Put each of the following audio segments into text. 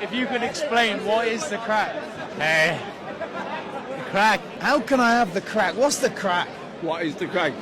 if you could explain what is the crack? Hey, the crack. How can I have the crack? What's the crack? What is the crack?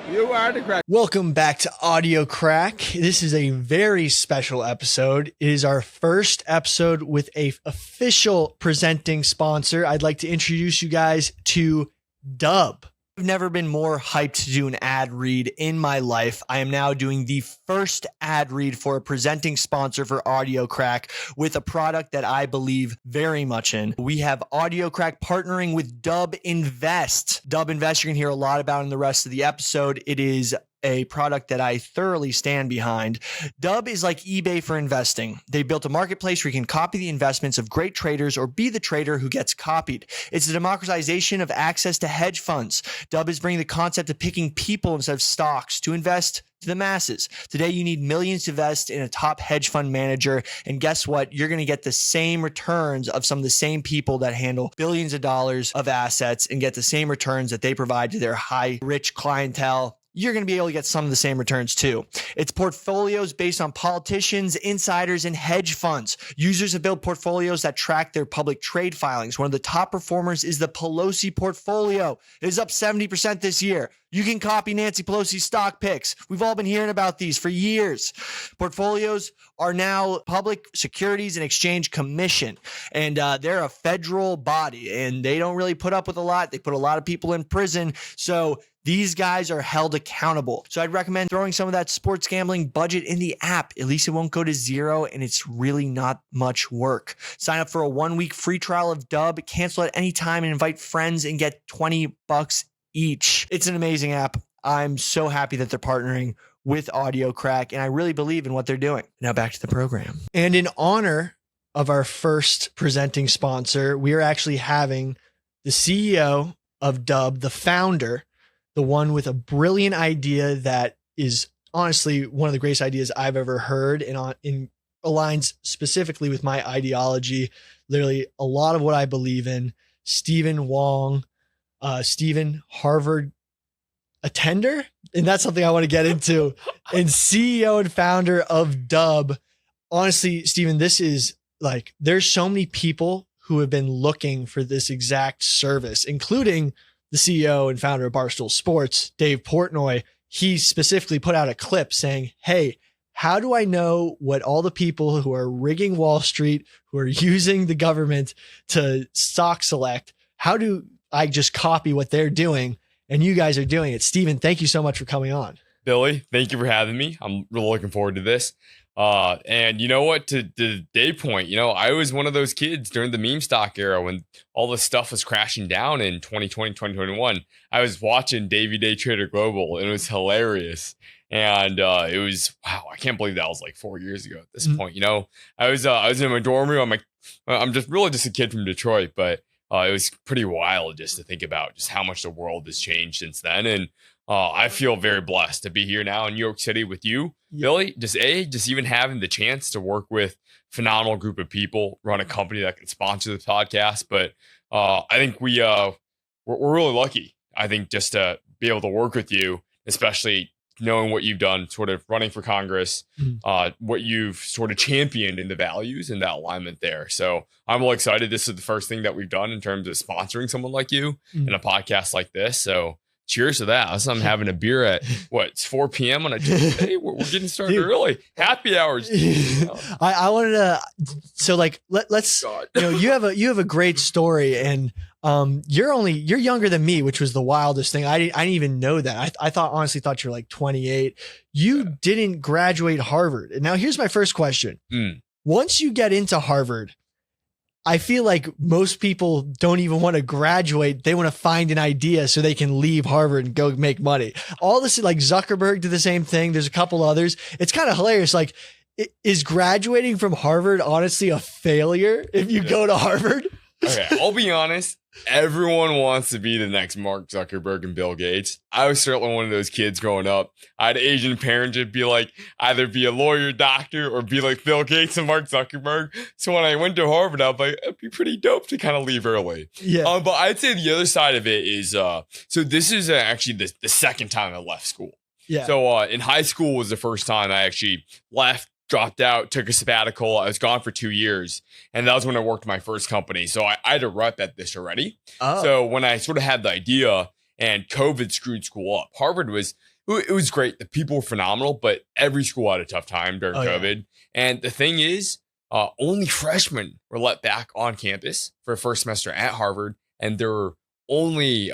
You are the crack. Welcome back to Audiocraic. This is a very special episode. It is our first episode with a official presenting sponsor. I'd like to introduce you guys to Dub. I've never been more hyped to do an ad read in my life. I am now doing the first ad read for a presenting sponsor for Audiocraic with a product that I believe very much in. We have Audiocraic partnering with Dub Invest. Dub Invest, you're going to hear a lot about in the rest of the episode. It is a product that I thoroughly stand behind. Dub is like eBay for investing. They built a marketplace where you can copy the investments of great traders or be the trader who gets copied. It's a democratization of access to hedge funds. Dub is bringing the concept of picking people instead of stocks to invest to the masses. Today, you need millions to invest in a top hedge fund manager. And guess what? You're going to get the same returns of some of the same people that handle billions of dollars of assets and get the same returns that they provide to their high rich clientele. You're going to be able to get some of the same returns too. It's portfolios based on politicians, insiders, and hedge funds. Users have built portfolios that track their public trade filings. One of the top performers is the Pelosi portfolio. It is up 70% this year. You can copy Nancy Pelosi's stock picks. We've all been hearing about these for years. Portfolios are now Public Securities and Exchange Commission, and they're a federal body, and they don't really put up with a lot. They put a lot of people in prison, so these guys are held accountable. So I'd recommend throwing some of that sports gambling budget in the app. At least it won't go to zero, and it's really not much work. Sign up for a 1-week free trial of Dub, cancel at any time, and invite friends and get $20 each. It's an amazing app. I'm so happy that they're partnering with Audiocraic, and I really believe in what they're doing. Now back to the program. And in honor of our first presenting sponsor, we are actually having the CEO of Dub, the founder, the one with a brilliant idea that is honestly one of the greatest ideas I've ever heard and aligns specifically with my ideology, literally a lot of what I believe in. Wang, Stephen, Harvard attender, and that's something I want to get into, and CEO and founder of Dub. Honestly, Stephen, this is like, there's so many people who have been looking for this exact service, including the CEO and founder of Barstool Sports, Dave Portnoy. He specifically put out a clip saying, hey, how do I know what all the people who are rigging Wall Street, who are using the government to stock select, how do I just copy what they're doing? And you guys are doing it. Stephen, thank you so much for coming on. Billy, thank you for having me. I'm really looking forward to this. And you know what, to Dave's point, I was one of those kids during the meme stock era when all this stuff was crashing down in 2020, 2021. I was watching Davey Day Trader Global, and it was hilarious. And it was, wow, I can't believe that was like 4 years ago at this point. I was in my dorm room. I'm just a kid from Detroit, but it was pretty wild just to think about just how much the world has changed since then. And I feel very blessed to be here now in New York City with you, Billy. Just even having the chance to work with a phenomenal group of people, run a company that can sponsor the podcast. But I think we're really lucky, I think, just to be able to work with you, especially knowing what you've done, sort of running for Congress, what you've sort of championed in the values and that alignment there. So I'm really excited. This is the first thing that we've done in terms of sponsoring someone like you in a podcast like this. So cheers to that. I'm having a beer at it's 4 p.m. on a Tuesday. We're getting started early. Happy hours. I wanted to, so like, let's, you have a great story, and you're younger than me, which was the wildest thing. I didn't even know that. I honestly thought you're like 28. You didn't graduate Harvard. And now here's my first question. Once you get into Harvard, I feel like most people don't even want to graduate. They want to find an idea so they can leave Harvard and go make money. All this, like Zuckerberg did the same thing. There's a couple others. It's kind of hilarious. Like, is graduating from Harvard honestly a failure if you go to Harvard? Okay, I'll be honest. Everyone wants to be the next Mark Zuckerberg and Bill Gates. I was certainly one of those kids growing up. I had Asian parents that'd be like, either be a lawyer, doctor, or be like Bill Gates and Mark Zuckerberg. So when I went to Harvard, I was like, it'd be pretty dope to kind of leave early. Yeah. But I'd say the other side of it is, so this is actually the second time I left school. Yeah. So in high school was the first time I actually left dropped out, took a sabbatical. I was gone for 2 years. And that was when I worked my first company. So I had a rut at this already. Oh. So when I sort of had the idea and COVID screwed school up, it was great. The people were phenomenal, but every school had a tough time during COVID. Yeah. And the thing is, only freshmen were let back on campus for a first semester at Harvard. And there were only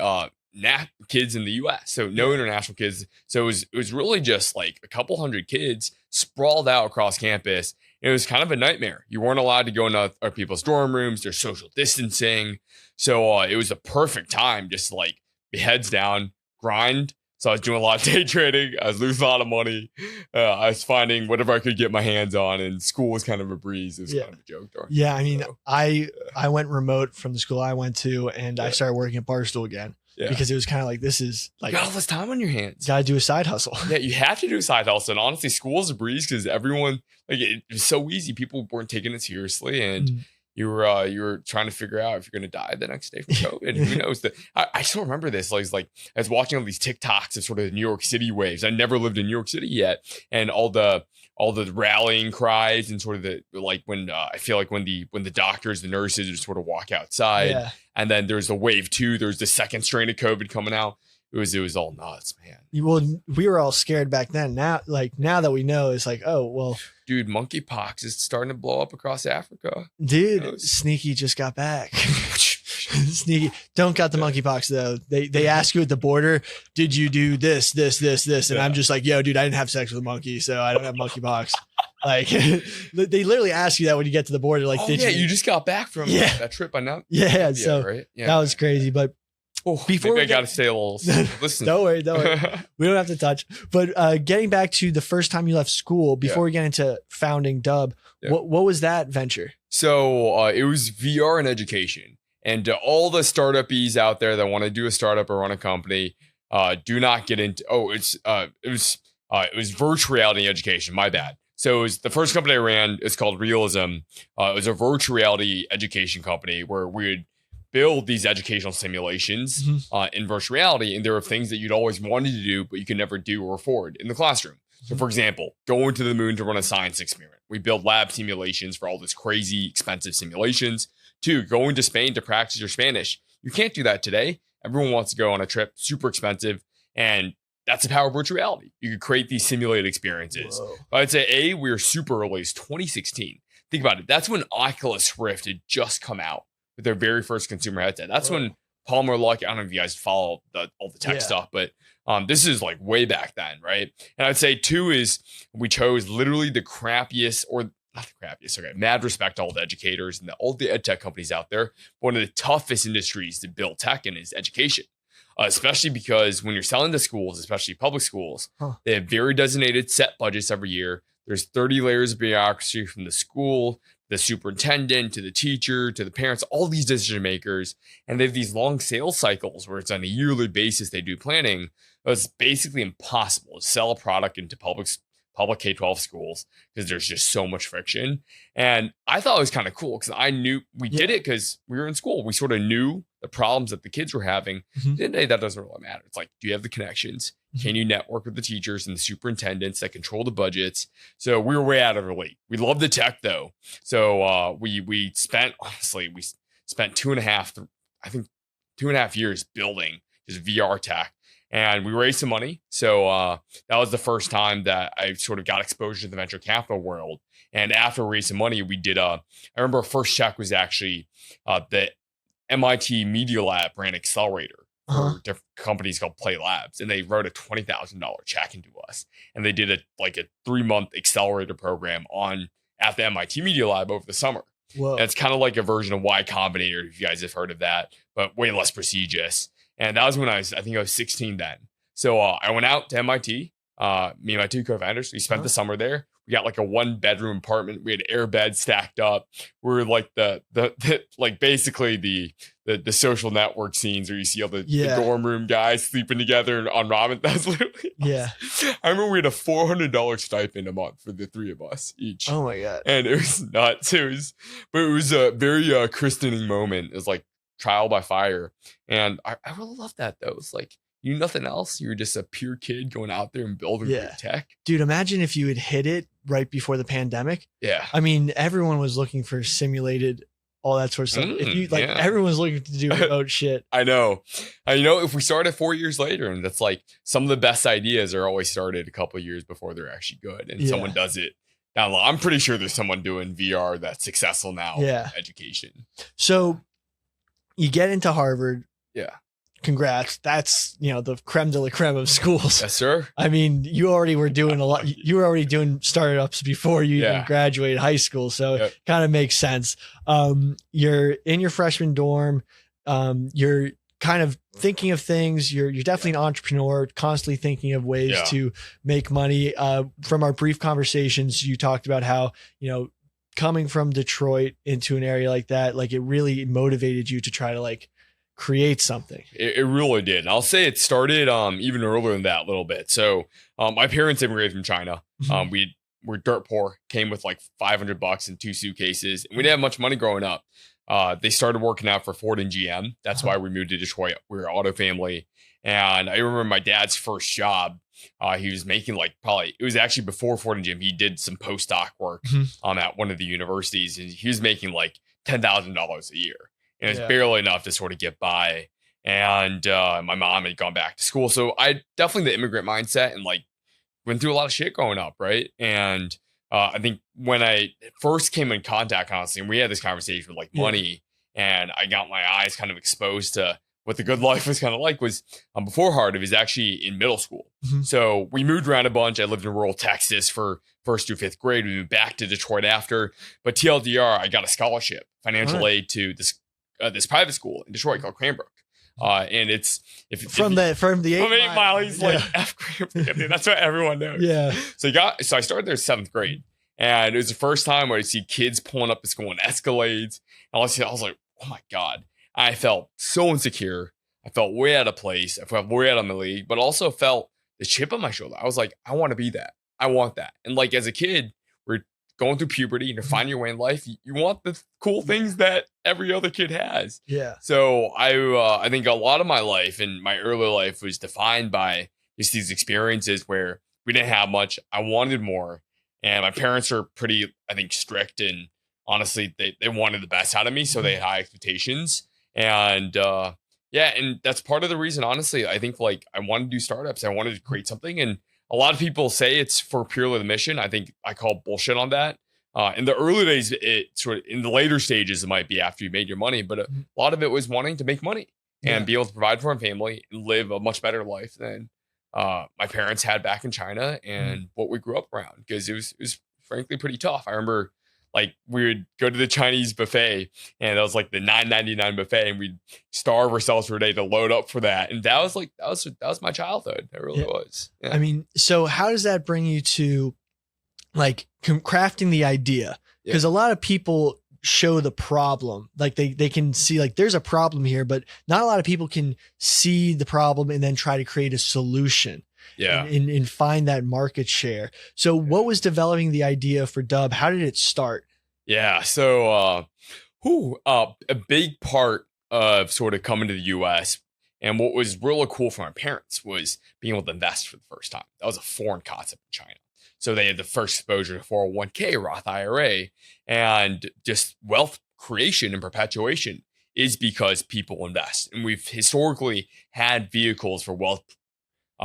kids in the US, so no international kids. So it was really just like a couple hundred kids sprawled out across campus. It was kind of a nightmare. You weren't allowed to go into other people's dorm rooms. There's social distancing. So it was a perfect time just to like be heads down, grind. So I was doing a lot of day trading. I was losing a lot of money. I was finding whatever I could get my hands on, and school was kind of a breeze. It was kind of a joke. Yeah, I mean, I went remote from the school I went to, and I started working at Barstool again. Yeah. Because it was kind of like, this is like, you got all this time on your hands. Got to do a side hustle. Yeah, you have to do a side hustle. And honestly, school is a breeze because everyone, like, it was so easy. People weren't taking it seriously. And you were trying to figure out if you're going to die the next day from COVID. Who knows? I still remember this. Like I was watching all these TikToks of sort of New York City waves. I never lived in New York City yet. And all the rallying cries and sort of when I feel like when the doctors, the nurses just sort of walk outside. Yeah. And then there's the wave 2. There's the second strain of COVID coming out. It was all nuts, man. Well, we were all scared back then. Now that we know, it's like, oh, well. Dude, monkeypox is starting to blow up across Africa. Dude, Sneaky just got back. Sneaky. Don't got the monkeypox, though. They ask you at the border, did you do this? And I'm just like, yo, dude, I didn't have sex with a monkey, so I don't have monkeypox. Like, they literally ask you that when you get to the border. Like, you just got back from that trip. I know. Yeah, so right? That was crazy. But before maybe I got to stay a little. Listen, don't worry. We don't have to touch. But getting back to the first time you left school, before we get into founding Dub, what was that venture? So it was VR and education, and all the startupies out there that want to do a startup or run a company, do not get into. It was virtual reality education. My bad. So it was the first company I ran. It's called Realism. It was a virtual reality education company where we would build these educational simulations in virtual reality. And there are things that you'd always wanted to do, but you could never do or afford in the classroom. So for example, going to the moon to run a science experiment. We build lab simulations for all this crazy expensive simulations. 2, going to Spain to practice your Spanish. You can't do that today. Everyone wants to go on a trip, super expensive. And that's the power of virtual reality. You could create these simulated experiences. I'd say we were super early. It's 2016. Think about it. That's when Oculus Rift had just come out with their very first consumer headset. That's when Palmer Luck, I don't know if you guys follow all the tech stuff, but this is like way back then, right? And I'd say 2 is we chose literally the crappiest, or not the crappiest, okay, mad respect to all the educators and all the ed tech companies out there. One of the toughest industries to build tech in is education. Especially because when you're selling to schools, especially public schools, they have very designated set budgets every year. There's 30 layers of bureaucracy from the school, the superintendent, to the teacher, to the parents, all these decision makers. And they have these long sales cycles where it's on a yearly basis they do planning. It's basically impossible to sell a product into public K-12 schools because there's just so much friction. And I thought it was kind of cool because I knew we did it because we were in school. We sort of knew the problems that the kids were having. Today, that doesn't really matter. It's like, do you have the connections? Can you network with the teachers and the superintendents that control the budgets? So we were way out of our league. We love the tech though. So we spent 2.5 years building this VR tech. And we raised some money. So that was the first time that I sort of got exposure to the venture capital world. And after raising money, we did I remember our first check was actually the MIT Media Lab ran accelerator for different companies called Play Labs. And they wrote a $20,000 check into us. And they did a 3-month accelerator program at the MIT Media Lab over the summer. Whoa. And it's kind of like a version of Y Combinator, if you guys have heard of that, but way less prestigious. And that was when I think I was 16 then. So I went out to MIT, me and my 2 co-founders. We spent the summer there. We got like a 1-bedroom apartment. We had air beds stacked up. We were like the basically the social network scenes where you see all the dorm room guys sleeping together on Robin. That's literally I remember we had a $400 stipend a month for the 3 of us each. Oh my God. And it was nuts. It was a very christening moment. It was like trial by fire. And I really love that though. It's like You knew nothing else. You were just a pure kid going out there and building great tech. Dude, imagine if you had hit it right before the pandemic. Yeah. I mean, everyone was looking for simulated, all that sort of stuff. If you everyone was looking to do remote shit. I know. If we started 4 years later, and that's like some of the best ideas are always started a couple of years before they're actually good. And someone does it. Now, I'm pretty sure there's someone doing VR that's successful now in education. So you get into Harvard. Yeah. Congrats. That's, the creme de la creme of schools. Yes, sir. I mean, you already were doing a lot. You were already doing startups before you even graduated high school. So it kind of makes sense. You're in your freshman dorm. You're kind of thinking of things. You're definitely an entrepreneur, constantly thinking of ways to make money. From our brief conversations, you talked about how, coming from Detroit into an area like that, like it really motivated you to try to like create something. It really did. And I'll say it started even earlier than that a little bit. So my parents immigrated from China. We were dirt poor, came with like $500 and 2 suitcases. And we didn't have much money growing up. They started working out for Ford and GM. That's why we moved to Detroit. We were an auto family. And I remember my dad's first job. He was making it was actually before Ford and GM. He did some postdoc work at one of the universities. And he was making like $10,000 a year. And it's barely enough to sort of get by. And my mom had gone back to school. So I definitely the immigrant mindset and like went through a lot of shit growing up. Right. And I think when I first came in contact, honestly, and we had this conversation with like money and I got my eyes kind of exposed to what the good life was kind of like was before Harvard, it was actually in middle school. So we moved around a bunch. I lived in rural Texas for 1st through 5th grade. We moved back to Detroit after. But TLDR, I got a scholarship, financial aid to this private school in Detroit called Cranbrook. And it's from the 8 Mile, he's like F Cranbrook. That's what everyone knows. Yeah. So I started there 7th grade. And it was the first time where I see kids pulling up to school in Escalades. And I was like, oh my God. I felt so insecure. I felt way out of place. I felt way out of my league, but also felt the chip on my shoulder. I was like, I want to be that. I want that. And like as a kid, we're going through puberty and you're finding your way in life. You want the cool things that every other kid has. Yeah. So I think a lot of my life and my early life was defined by just these experiences where we didn't have much. I wanted more. And my parents are pretty, I think, strict. And honestly, they wanted the best out of me. So they had high expectations. And and that's part of the reason, honestly, I think like I wanted to do startups. I wanted to create something. And a lot of people say it's for purely the mission. I think I call bullshit on that. In the early days, it sort of in the later stages, it might be after you made your money, but a lot of it was wanting to make money and be able to provide for my family and live a much better life than my parents had back in China and what we grew up around, because it was frankly pretty tough. I remember like we would go to the Chinese buffet and that was like the $9.99 buffet and we'd starve ourselves for a day to load up for that. And that was my childhood. It really was. Yeah. I mean, so how does that bring you to like crafting the idea? Because a lot of people show the problem, like they can see like there's a problem here, but not a lot of people can see the problem and then try to create a solution. And find that market share. So what was developing the idea for Dub? How did it start? Yeah. So a big part of sort of coming to the US and what was really cool for my parents was being able to invest for the first time. That was a foreign concept in China. So they had the first exposure to 401k, Roth IRA, and just wealth creation and perpetuation is because people invest. And we've historically had vehicles for wealth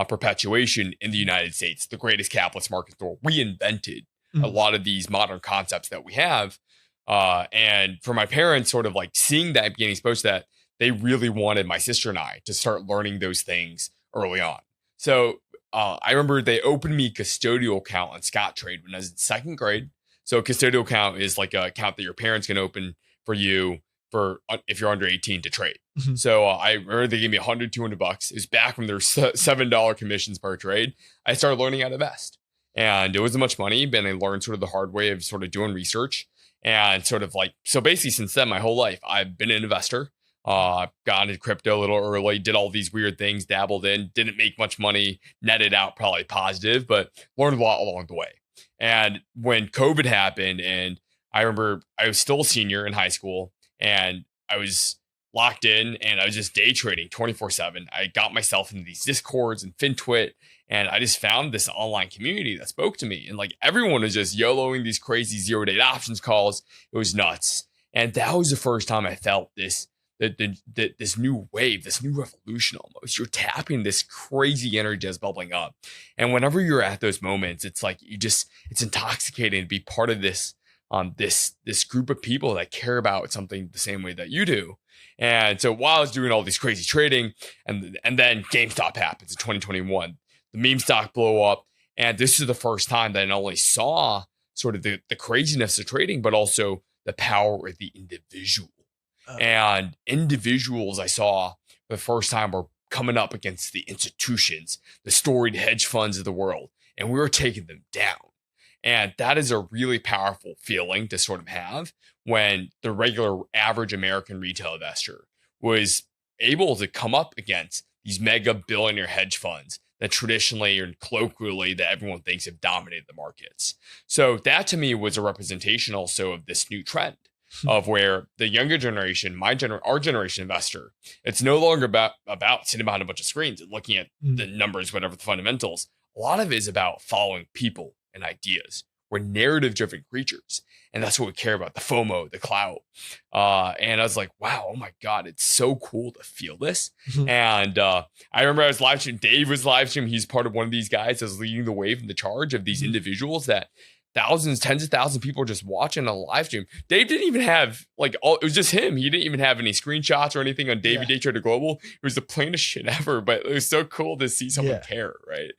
perpetuation in the United States. The greatest capitalist market store reinvented a lot of these modern concepts that we have. And for my parents, sort of like seeing that, getting exposed to that, they really wanted my sister and I to start learning those things early on. So I remember they opened me custodial account on Scottrade when I was in 2nd grade. So a custodial account is like an account that your parents can open for you for if you're under 18 to trade. So I remember they gave me $100, $200. It was back when there were $7 commissions per trade. I started learning how to invest, and it wasn't much money, but I learned sort of the hard way of sort of doing research and sort of like, so basically since then, my whole life, I've been an investor. Got into crypto a little early, did all these weird things, dabbled in, didn't make much money, netted out probably positive, but learned a lot along the way. And when COVID happened, and I remember I was still a senior in high school, and I was locked in and I was just day trading 24/7. I got myself into these Discords and FinTwit, and I just found this online community that spoke to me. And like everyone was just YOLOing these crazy 0-day options calls. It was nuts. And that was the first time I felt this new wave, this new revolution almost. You're tapping this crazy energy that's bubbling up. And whenever you're at those moments, it's like it's intoxicating to be part of this this group of people that care about something the same way that you do. And so while I was doing all these crazy trading, and then GameStop happens in 2021, the meme stock blow up. And this is the first time that I not only saw sort of the craziness of trading, but also the power of the individual. And individuals I saw for the first time were coming up against the institutions, the storied hedge funds of the world, and we were taking them down. And that is a really powerful feeling to sort of have when the regular average American retail investor was able to come up against these mega billionaire hedge funds that traditionally and colloquially that everyone thinks have dominated the markets. So that to me was a representation also of this new trend of where the younger generation, our generation investor, it's no longer about sitting behind a bunch of screens and looking at the numbers, whatever the fundamentals. A lot of it is about following people and ideas. We're narrative-driven creatures, and that's what we care about, the FOMO, the clout. And I was like, wow, oh my God, it's so cool to feel this. And I remember I was live streaming, Dave was live streaming. He's part of one of these guys that's leading the wave and the charge of these individuals that thousands, tens of thousands of people are just watching on a live stream. Dave didn't even have it was just him. He didn't even have any screenshots or anything on Davey Day Trader Global. It was the plainest shit ever, but it was so cool to see someone care, right?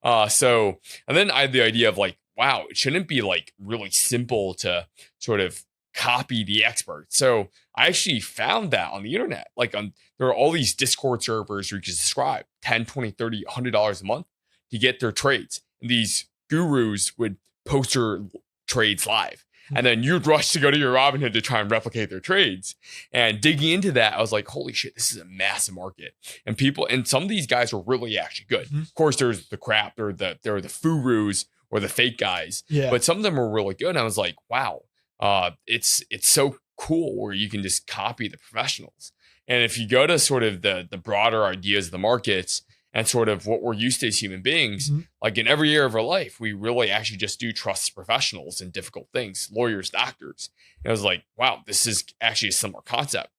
And then I had the idea of like, wow, it shouldn't be like really simple to sort of copy the expert. So I actually found that on the internet. Like there are all these Discord servers where you can subscribe $10, $20, $30, $100 a month to get their trades. And these gurus would post their trades live. And then you'd rush to go to your Robinhood to try and replicate their trades. And digging into that, I was like, holy shit, this is a massive market. And some of these guys were really actually good. Of course, there's the crap, there are the furus or the fake guys. But some of them were really good. And I was like, wow, it's so cool where you can just copy the professionals. And if you go to sort of the broader ideas of the markets, and sort of what we're used to as human beings, like in every area of our life, we really actually just do trust professionals in difficult things, lawyers, doctors. And I was like, wow, this is actually a similar concept.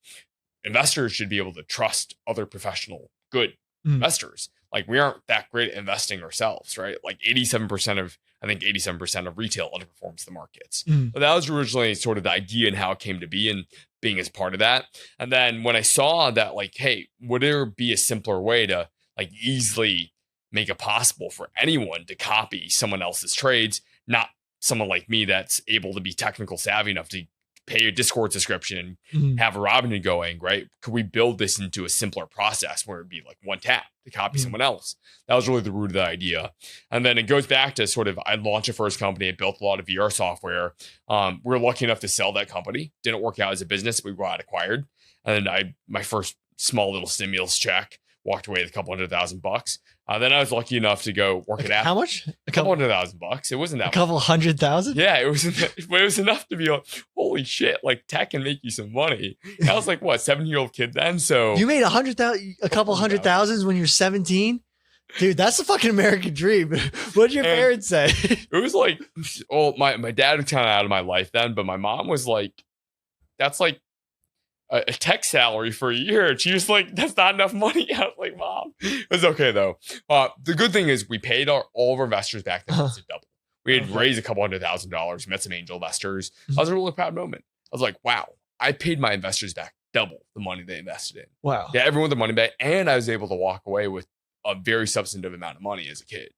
Investors should be able to trust other professional, good investors. Like we aren't that great at investing ourselves, right? Like 87% of retail underperforms the markets. But that was originally sort of the idea and how it came to be and being as part of that. And then when I saw that, like, hey, would there be a simpler way to like easily make it possible for anyone to copy someone else's trades, not someone like me that's able to be technical savvy enough to pay a Discord subscription and have a Robinhood going, right? Could we build this into a simpler process where it'd be like one tap to copy someone else? That was really the root of the idea. And then it goes back to sort of, I launched a first company, I built a lot of VR software. We were lucky enough to sell that company. Didn't work out as a business, we got acquired. And then my first small little stimulus check, walked away with a couple $100,000. Then I was lucky enough to go work at Apple. How much? A couple $100,000. It wasn't that much. A couple $100,000? Yeah, it was enough to be like, holy shit, like tech can make you some money. And I was like, what, 7-year-old kid then? So you made a couple $100,000 when you're 17? Dude, that's the fucking American dream. What did your parents say? It was like, my dad was kind of out of my life then, but my mom was like, that's like a tech salary for a year. And she was like, that's not enough money. I was like, Mom, it was okay though. The good thing is we paid all of our investors back then to double. We had raised a couple $100,000, met some angel investors. That was a really proud moment. I was like, wow, I paid my investors back double the money they invested in. Wow. Yeah, everyone the money back. And I was able to walk away with a very substantive amount of money as a kid.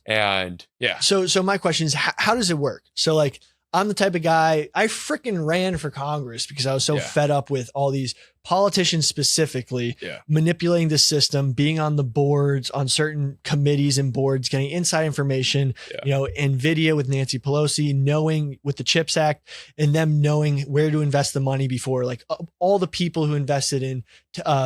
And yeah. So my question is, how does it work? So like, I'm the type of guy, I freaking ran for Congress because I was so fed up with all these politicians specifically manipulating the system, being on the boards, on certain committees and boards, getting inside information, NVIDIA with Nancy Pelosi, knowing with the CHIPS Act and them knowing where to invest the money before, like all the people who invested in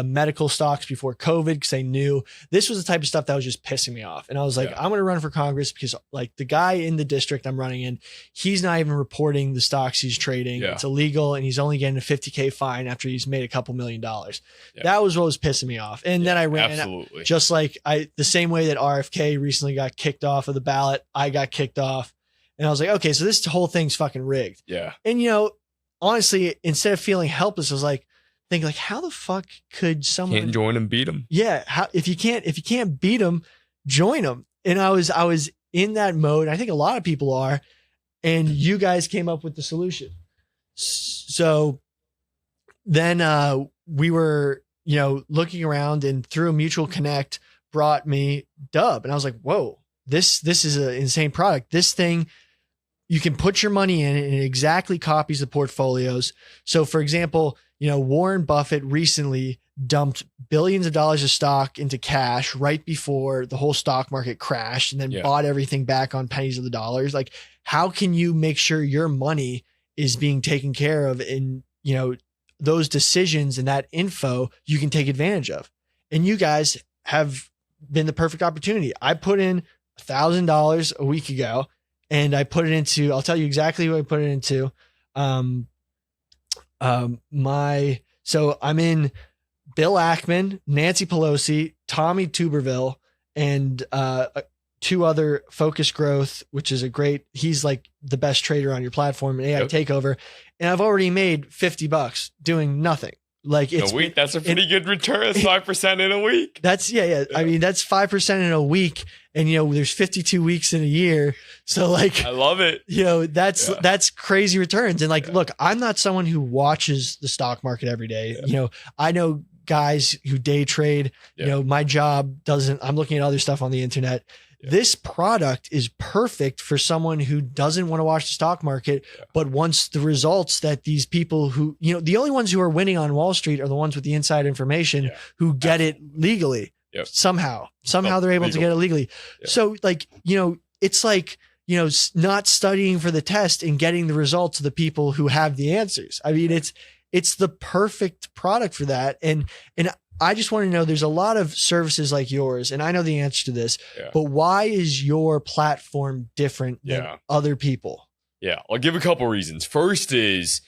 medical stocks before COVID because they knew this was the type of stuff that was just pissing me off. And I was like, I'm going to run for Congress because like the guy in the district I'm running in, he's not even reporting the stocks he's trading. It's illegal and he's only getting a $50,000 fine after he's made a couple $1 million. That was what was pissing me off. And then I ran just like the same way that RFK recently got kicked off of the ballot, I got kicked off. And I was like, okay, so this whole thing's fucking rigged. Yeah. And honestly, instead of feeling helpless, I was like, thinking like, how the fuck could someone can't join and beat them? Yeah. If you can't beat them, join them. And I was in that mode. I think a lot of people are, and you guys came up with the solution. So then we were, looking around, and through a mutual connect brought me Dub. And I was like, whoa, this is an insane product. This thing, you can put your money in it and it exactly copies the portfolios. So for example, Warren Buffett recently dumped billions of dollars of stock into cash right before the whole stock market crashed and then bought everything back on pennies of the dollars. Like, how can you make sure your money is being taken care of, and, those decisions and that info you can take advantage of? And you guys have been the perfect opportunity. I put in $1,000 a week ago, and I put it into, I'll tell you exactly what I put it into. So I'm in Bill Ackman, Nancy Pelosi, Tommy Tuberville, and 2 other Focus Growth, which is he's like the best trader on your platform, and AI Takeover. And I've already made $50 doing nothing. Like, it's a week. That's a pretty good return. That's 5% in a week. That's I mean, that's 5% in a week. And, there's 52 weeks in a year. So like, I love it. That's crazy returns. And like, look, I'm not someone who watches the stock market every day. I know guys who day trade, my job I'm looking at other stuff on the internet. This product is perfect for someone who doesn't want to watch the stock market, but wants the results that these people who, the only ones who are winning on Wall Street are the ones with the inside information who get it legally. Somehow they're able to get it legally. So like, it's like, not studying for the test and getting the results of the people who have the answers. I mean, it's the perfect product for that. And I just want to know, there's a lot of services like yours, and I know the answer to this, but why is your platform different than other people? Yeah, I'll give a couple reasons. First is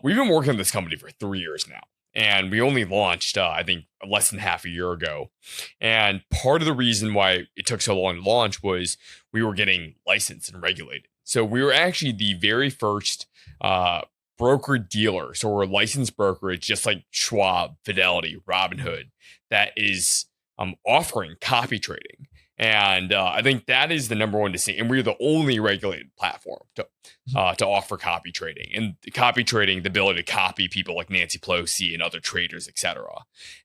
we've been working on this company for 3 years now, and we only launched, I think, less than half a year ago. And part of the reason why it took so long to launch was we were getting licensed and regulated. So we were actually the very first broker dealer, so we're a licensed brokerage, just like Schwab, Fidelity, Robinhood, that is offering copy trading. And I think that is the number one distinction. And we're the only regulated platform to offer copy trading. And copy trading, the ability to copy people like Nancy Pelosi and other traders, etc.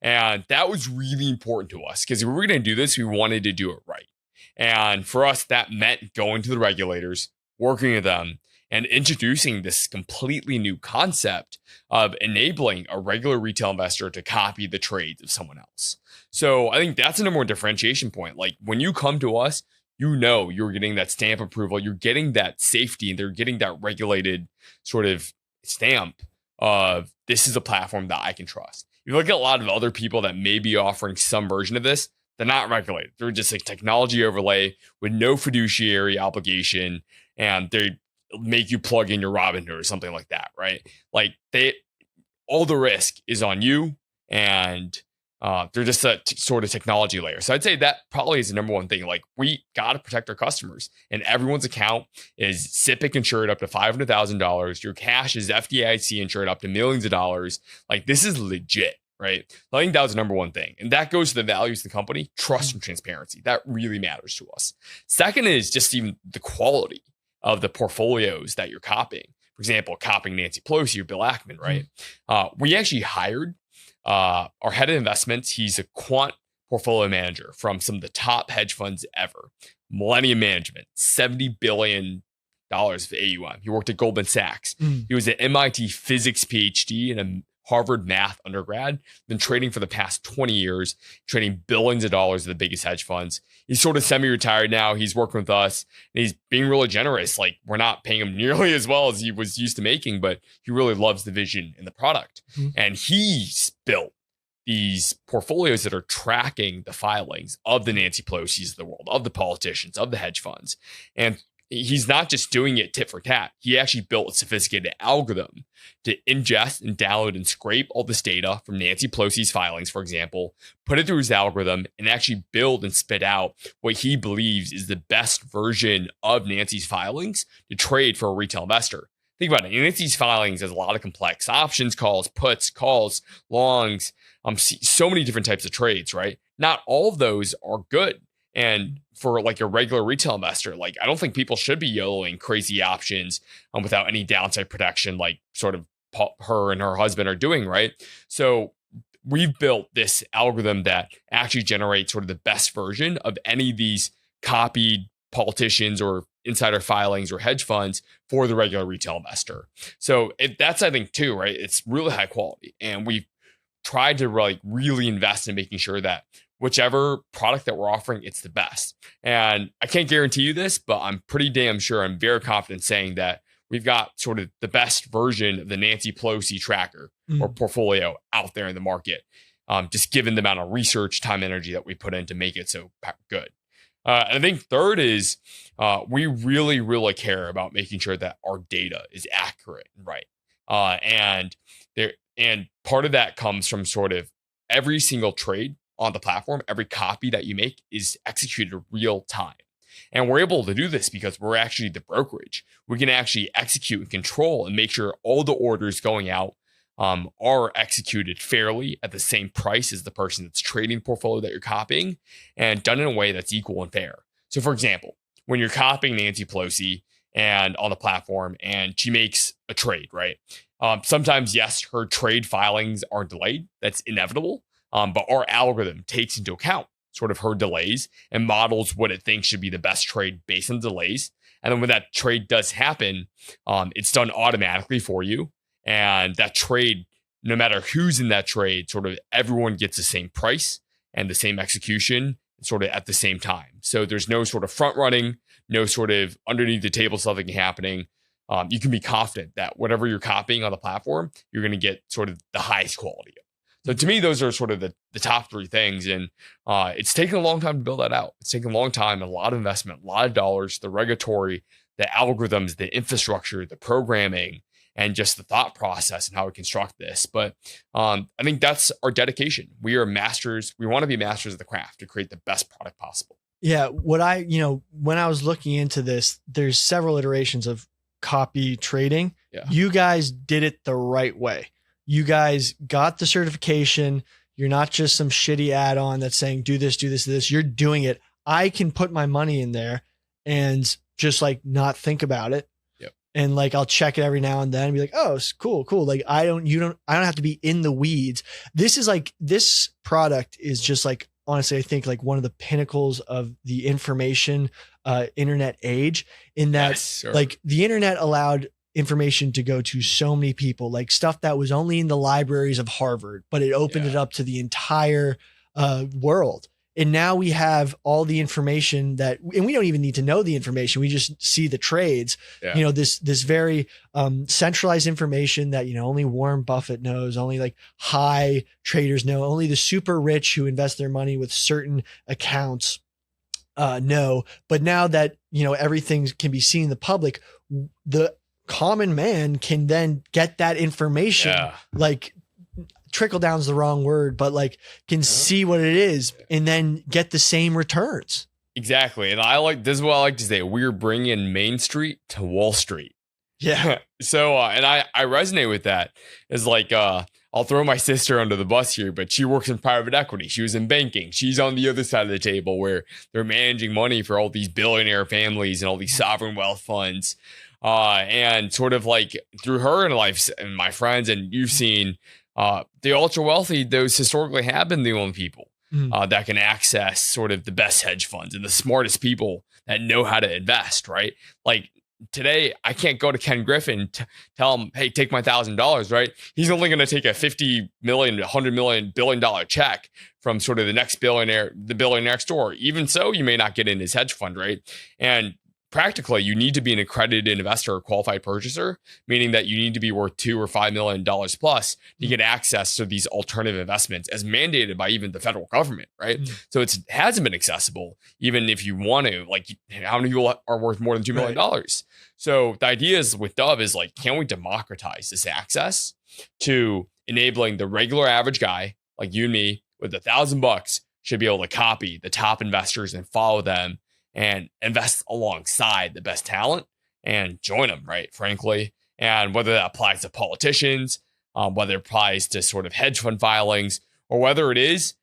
And that was really important to us, because if we were going to do this, we wanted to do it right. And for us, that meant going to the regulators, working with them, and introducing this completely new concept of enabling a regular retail investor to copy the trades of someone else. So I think that's a number one differentiation point. Like, when you come to us, you're getting that stamp approval, you're getting that safety, and they're getting that regulated sort of stamp of, this is a platform that I can trust. You look at a lot of other people that may be offering some version of this, they're not regulated. They're just a technology overlay with no fiduciary obligation, and they make you plug in your Robinhood or something like that, right? Like, all the risk is on you, and they're just a sort of technology layer. So I'd say that probably is the number one thing. Like, we got to protect our customers, and everyone's account is SIPC insured up to $500,000. Your cash is FDIC insured up to millions of dollars. Like, this is legit, right? I think that was the number one thing. And that goes to the values of the company, trust and transparency. That really matters to us. Second is just even the quality of the portfolios that you're copying. For example, copying Nancy Pelosi or Bill Ackman, right? We actually hired our head of investments. He's a quant portfolio manager from some of the top hedge funds ever. Millennium Management, $70 billion of AUM. He worked at Goldman Sachs. He was an MIT physics PhD and a Harvard math undergrad, been trading for the past 20 years, trading billions of dollars of the biggest hedge funds. He's sort of semi-retired now. He's working with us and he's being really generous. Like, we're not paying him nearly as well as he was used to making, but he really loves the vision and the product. And he's built these portfolios that are tracking the filings of the Nancy Pelosi's of the world, of the politicians, of the hedge funds. And he's not just doing it tit for tat. He actually built a sophisticated algorithm to ingest and download and scrape all this data from Nancy Pelosi's filings, for example, put it through his algorithm and actually build and spit out what he believes is the best version of Nancy's filings to trade for a retail investor. Think about it. Nancy's filings has a lot of complex options, calls, puts, calls, longs, so many different types of trades, right? Not all of those are good. And for like a regular retail investor, like, I don't think people should be YOLOing crazy options without any downside protection, like sort of her and her husband are doing, right? So we've built this algorithm that actually generates sort of the best version of any of these copied politicians or insider filings or hedge funds for the regular retail investor. So that's, I think, too, right? It's really high quality. And we've tried to like really invest in making sure that whichever product that we're offering, it's the best. And I can't guarantee you this, but I'm pretty damn sure, I'm very confident saying that we've got sort of the best version of the Nancy Pelosi tracker or portfolio out there in the market, just given the amount of research, time, energy that we put in to make it so good. And I think third is we really, really care about making sure that our data is accurate and right. And part of that comes from sort of every single trade on the platform, every copy that you make is executed real time. And we're able to do this because we're actually the brokerage. We can actually execute and control and make sure all the orders going out are executed fairly at the same price as the person that's trading the portfolio that you're copying, and done in a way that's equal and fair. So for example, when you're copying Nancy Pelosi and on the platform and she makes a trade, right? Sometimes, yes, her trade filings are delayed. That's inevitable. But our algorithm takes into account sort of her delays and models what it thinks should be the best trade based on delays. And then when that trade does happen, it's done automatically for you. And that trade, no matter who's in that trade, sort of everyone gets the same price and the same execution sort of at the same time. So there's no sort of front running, no sort of underneath the table something happening. You can be confident that whatever you're copying on the platform, you're going to get sort of the highest quality. So to me, those are sort of the top three things. And it's taken a long time to build that out. It's taken a long time, a lot of investment, a lot of dollars, the regulatory, the algorithms, the infrastructure, the programming, and just the thought process and how we construct this. But I think that's our dedication. We are masters. We want to be masters of the craft to create the best product possible. Yeah. When I was looking into this, there's several iterations of copy trading. Yeah. You guys did it the right way. You guys got the certification. You're not just some shitty add-on that's saying, do this, do this, do this. You're doing it. I can put my money in there and just like not think about it. Yep. And like, I'll check it every now and then and be like, oh, cool. Like I don't have to be in the weeds. This product is just like, honestly, I think like one of the pinnacles of the information, internet age, in that like the internet allowed information to go to so many people, like stuff that was only in the libraries of Harvard, but it opened it up to the entire world. And now we have all the information and we don't even need to know the information. We just see the trades, this very centralized information that, only Warren Buffett knows, only like high traders know, only the super rich who invest their money with certain accounts know. But now that, everything can be seen in the public, the common man can then get that information, like trickle down is the wrong word, but like can see what it is and then get the same returns. Exactly. And this is what I like to say. We're bringing Main Street to Wall Street. Yeah. So, and I resonate with that. It's like, I'll throw my sister under the bus here, but she works in private equity. She was in banking. She's on the other side of the table where they're managing money for all these billionaire families and all these sovereign wealth funds. And sort of like through her and life and my friends, and you've seen the ultra wealthy, those historically have been the only people that can access sort of the best hedge funds and the smartest people that know how to invest, right? Like today I can't go to Ken Griffin tell him, hey, take my $1,000, right? He's only going to take a 50 million, 100 million, $1 billion check from sort of the next billionaire, the billionaire next door. Even so, you may not get in his hedge fund, right? And practically, you need to be an accredited investor or qualified purchaser, meaning that you need to be worth $2 or $5 million plus to get access to these alternative investments as mandated by even the federal government, right? So it hasn't been accessible, even if you want to. Like, how many people are worth more than $2 million? Right. So the idea is with Dub is like, can we democratize this access to enabling the regular average guy like you and me with $1,000 should be able to copy the top investors and follow them and invest alongside the best talent and join them, right? Frankly. And whether that applies to politicians, whether it applies to sort of hedge fund filings, or whether it is,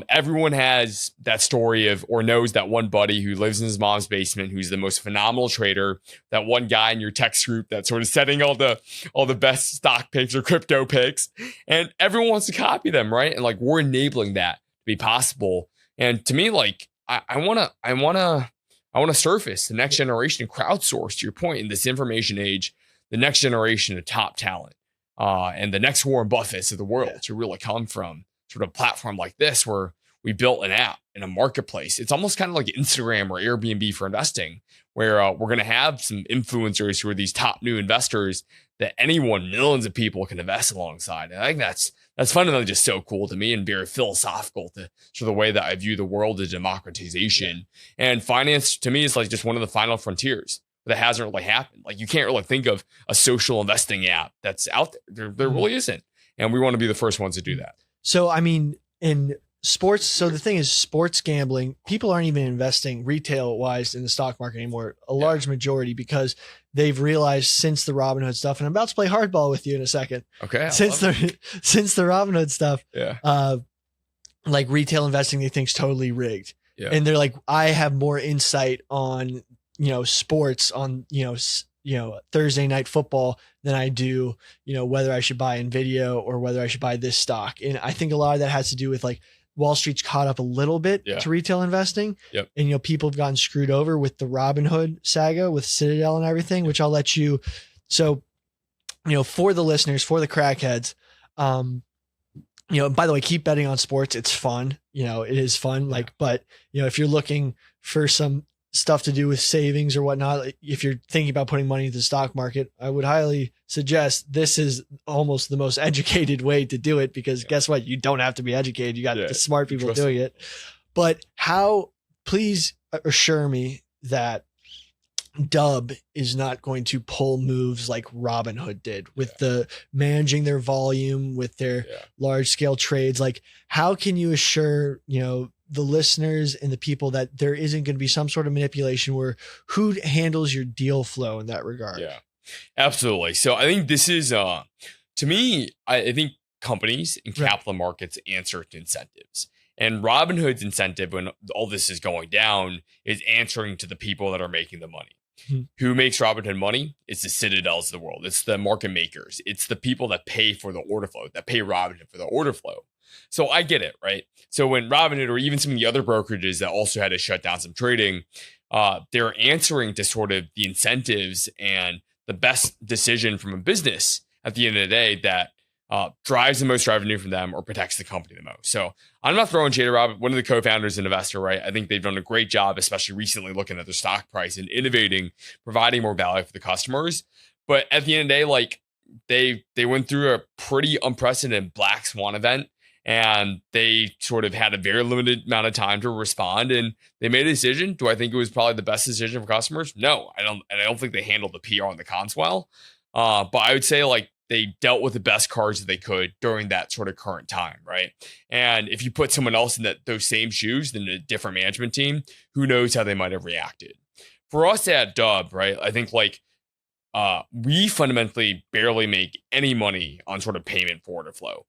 everyone has that story of, or knows that one buddy who lives in his mom's basement, who's the most phenomenal trader, that one guy in your text group that's sort of setting all the best stock picks or crypto picks, and everyone wants to copy them, right? And like, we're enabling that to be possible. And to me, like, I want to surface the next generation and crowdsource, to your point, in this information age, the next generation of top talent, and the next Warren Buffetts of the world to really come from sort of a platform like this, where we built an app in a marketplace. It's almost kind of like Instagram or Airbnb for investing, where we're going to have some influencers who are these top new investors that anyone, millions of people can invest alongside. And I think that's fundamentally just so cool to me and very philosophical to sort of the way that I view the world as democratization. And finance to me is like just one of the final frontiers that hasn't really happened. Like, you can't really think of a social investing app that's out there. There really isn't. And we want to be the first ones to do that. So, I mean, in sports, so the thing is, sports gambling, people aren't even investing retail wise in the stock market anymore. A large majority, because they've realized since the Robinhood stuff, and I'm about to play hardball with you in a second. Okay. Since the Robinhood stuff, like retail investing, they think's totally rigged. Yeah. And they're like, I have more insight on, sports on, Thursday night football than I do, whether I should buy Nvidia or whether I should buy this stock. And I think a lot of that has to do with like Wall Street's caught up a little bit to retail investing. Yep. And, people have gotten screwed over with the Robinhood saga with Citadel and everything, which I'll let you. So, for the listeners, for the crackheads, by the way, keep betting on sports. It's fun. It is fun. Like, but if you're looking for some stuff to do with savings or whatnot, if you're thinking about putting money into the stock market, I would highly suggest this is almost the most educated way to do it, because guess what? You don't have to be educated. You got the smart people doing it. But please assure me that Dub is not going to pull moves like Robinhood did with the managing their volume, with their large scale trades. Like, how can you assure, the listeners and the people that there isn't going to be some sort of manipulation where who handles your deal flow in that regard? Yeah, absolutely. So I think this is, to me, I think companies and capital markets answer to incentives. And Robinhood's incentive when all this is going down is answering to the people that are making the money. Who makes Robinhood money? It's the Citadels of the world. It's the market makers. It's the people that pay for the order flow, that pay Robinhood for the order flow. So I get it, right? So when Robinhood or even some of the other brokerages that also had to shut down some trading, they're answering to sort of the incentives and the best decision from a business at the end of the day that drives the most revenue from them or protects the company the most. So I'm not throwing shade at Robin, one of the co-founders and investor, right? I think they've done a great job, especially recently looking at their stock price and innovating, providing more value for the customers. But at the end of the day, like they went through a pretty unprecedented black swan event, and they sort of had a very limited amount of time to respond, and they made a decision. Do I think it was probably the best decision for customers? No, I don't. And I don't think they handled the PR and the cons well. But I would say like they dealt with the best cards that they could during that sort of current time, right? And if you put someone else in those same shoes, then a different management team, who knows how they might have reacted. For us at Dub, right, I think like we fundamentally barely make any money on sort of payment for order flow.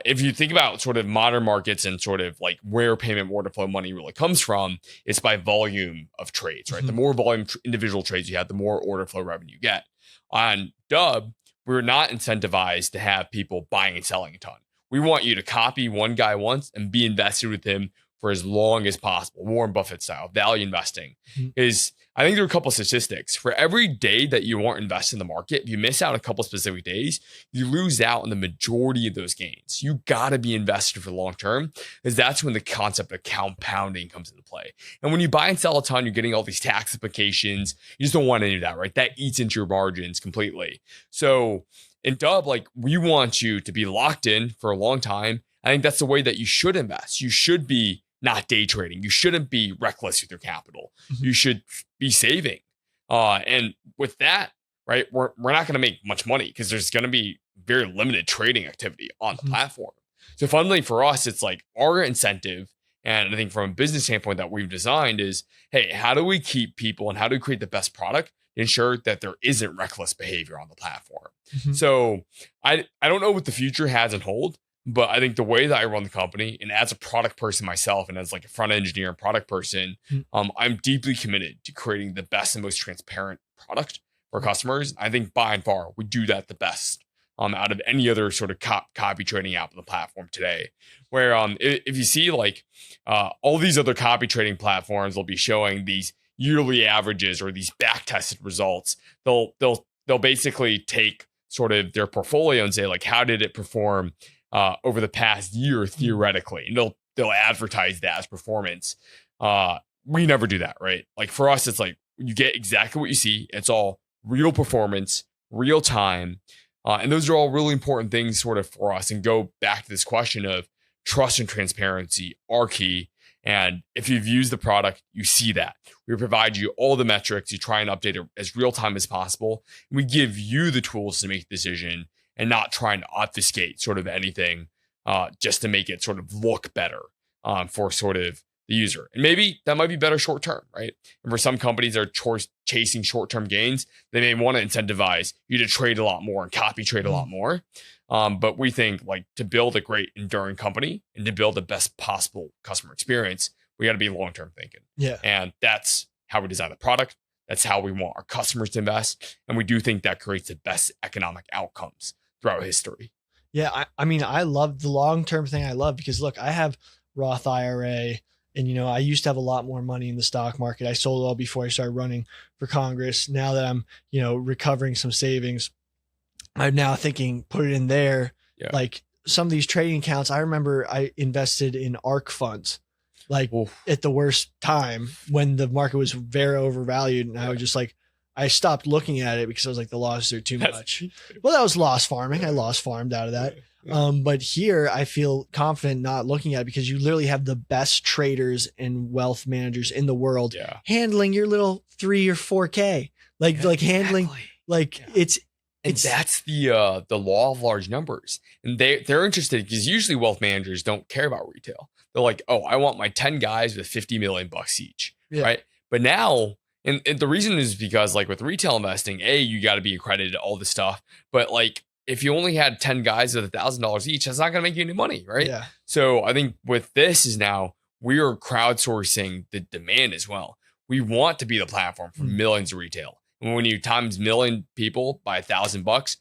If you think about sort of modern markets and sort of like where payment order flow money really comes from, it's by volume of trades, right? The more volume individual trades you have, the more order flow revenue you get. On Dub, we're not incentivized to have people buying and selling a ton. We want you to copy one guy once and be invested with him for as long as possible, Warren Buffett style, value investing, is I think there are a couple of statistics. For every day that you aren't invested in the market, if you miss out a couple specific days, you lose out on the majority of those gains. You got to be invested for the long term, because that's when the concept of compounding comes into play. And when you buy and sell a ton, you're getting all these tax implications. You just don't want any of that, right? That eats into your margins completely. So in Dub, like, we want you to be locked in for a long time. I think that's the way that you should invest. You should be not day trading. You shouldn't be reckless with your capital. You should be saving. And with that, right, we're not going to make much money because there's going to be very limited trading activity on the platform. So fundamentally for us, it's like our incentive, and I think from a business standpoint that we've designed is, hey, how do we keep people and how do we create the best product to ensure that there isn't reckless behavior on the platform? So I don't know what the future has in hold, but I think the way that I run the company, and as a product person myself, and as like a front engineer and product person, I'm deeply committed to creating the best and most transparent product for customers. I think by and far, we do that the best out of any other sort of copy trading app on the platform today. Where if you see like all these other copy trading platforms, they'll be showing these yearly averages or these back tested results. They'll basically take sort of their portfolio and say like, how did it perform over the past year theoretically, and they'll advertise that as performance. We never do that, right? Like for us, it's like you get exactly what you see. It's all real performance, real time, and those are all really important things sort of for us. And go back to this question of trust and transparency are key. And if you've used the product, you see that. We provide you all the metrics. You try and update it as real time as possible. We give you the tools to make the decision, and not trying to obfuscate sort of anything just to make it sort of look better for sort of the user. And maybe that might be better short term, right? And for some companies that are chasing short term gains, they may want to incentivize you to trade a lot more and copy trade a lot more. But we think like to build a great enduring company and to build the best possible customer experience, we got to be long term thinking. Yeah. And that's how we design the product. That's how we want our customers to invest. And we do think that creates the best economic outcomes throughout history. Yeah. I mean, I love the long-term thing. I love because look, I have Roth IRA and, you know, I used to have a lot more money in the stock market. I sold all before I started running for Congress. Now that I'm, you know, recovering some savings, I'm now thinking, put it in there. Yeah. Like some of these trading accounts, I remember I invested in ARK funds, like at the worst time when the market was very overvalued. And I was just like, I stopped looking at it because I was like, the losses are too much. Well, that was loss farming. I lost farmed out of that. But here I feel confident not looking at it because you literally have the best traders and wealth managers in the world handling your little 3 or 4K, like handling, it's that's the law of large numbers. And they're interested because usually wealth managers don't care about retail. They're like, oh, I want my 10 guys with 50 million bucks each. Right. But now, and the reason is because like with retail investing, you got to be accredited, all this stuff. But like, if you only had 10 guys with $1,000 each, that's not going to make you any money. Right. Yeah. So I think with this is now we are crowdsourcing the demand as well. We want to be the platform for millions of retail. And when you times million people by $1,000,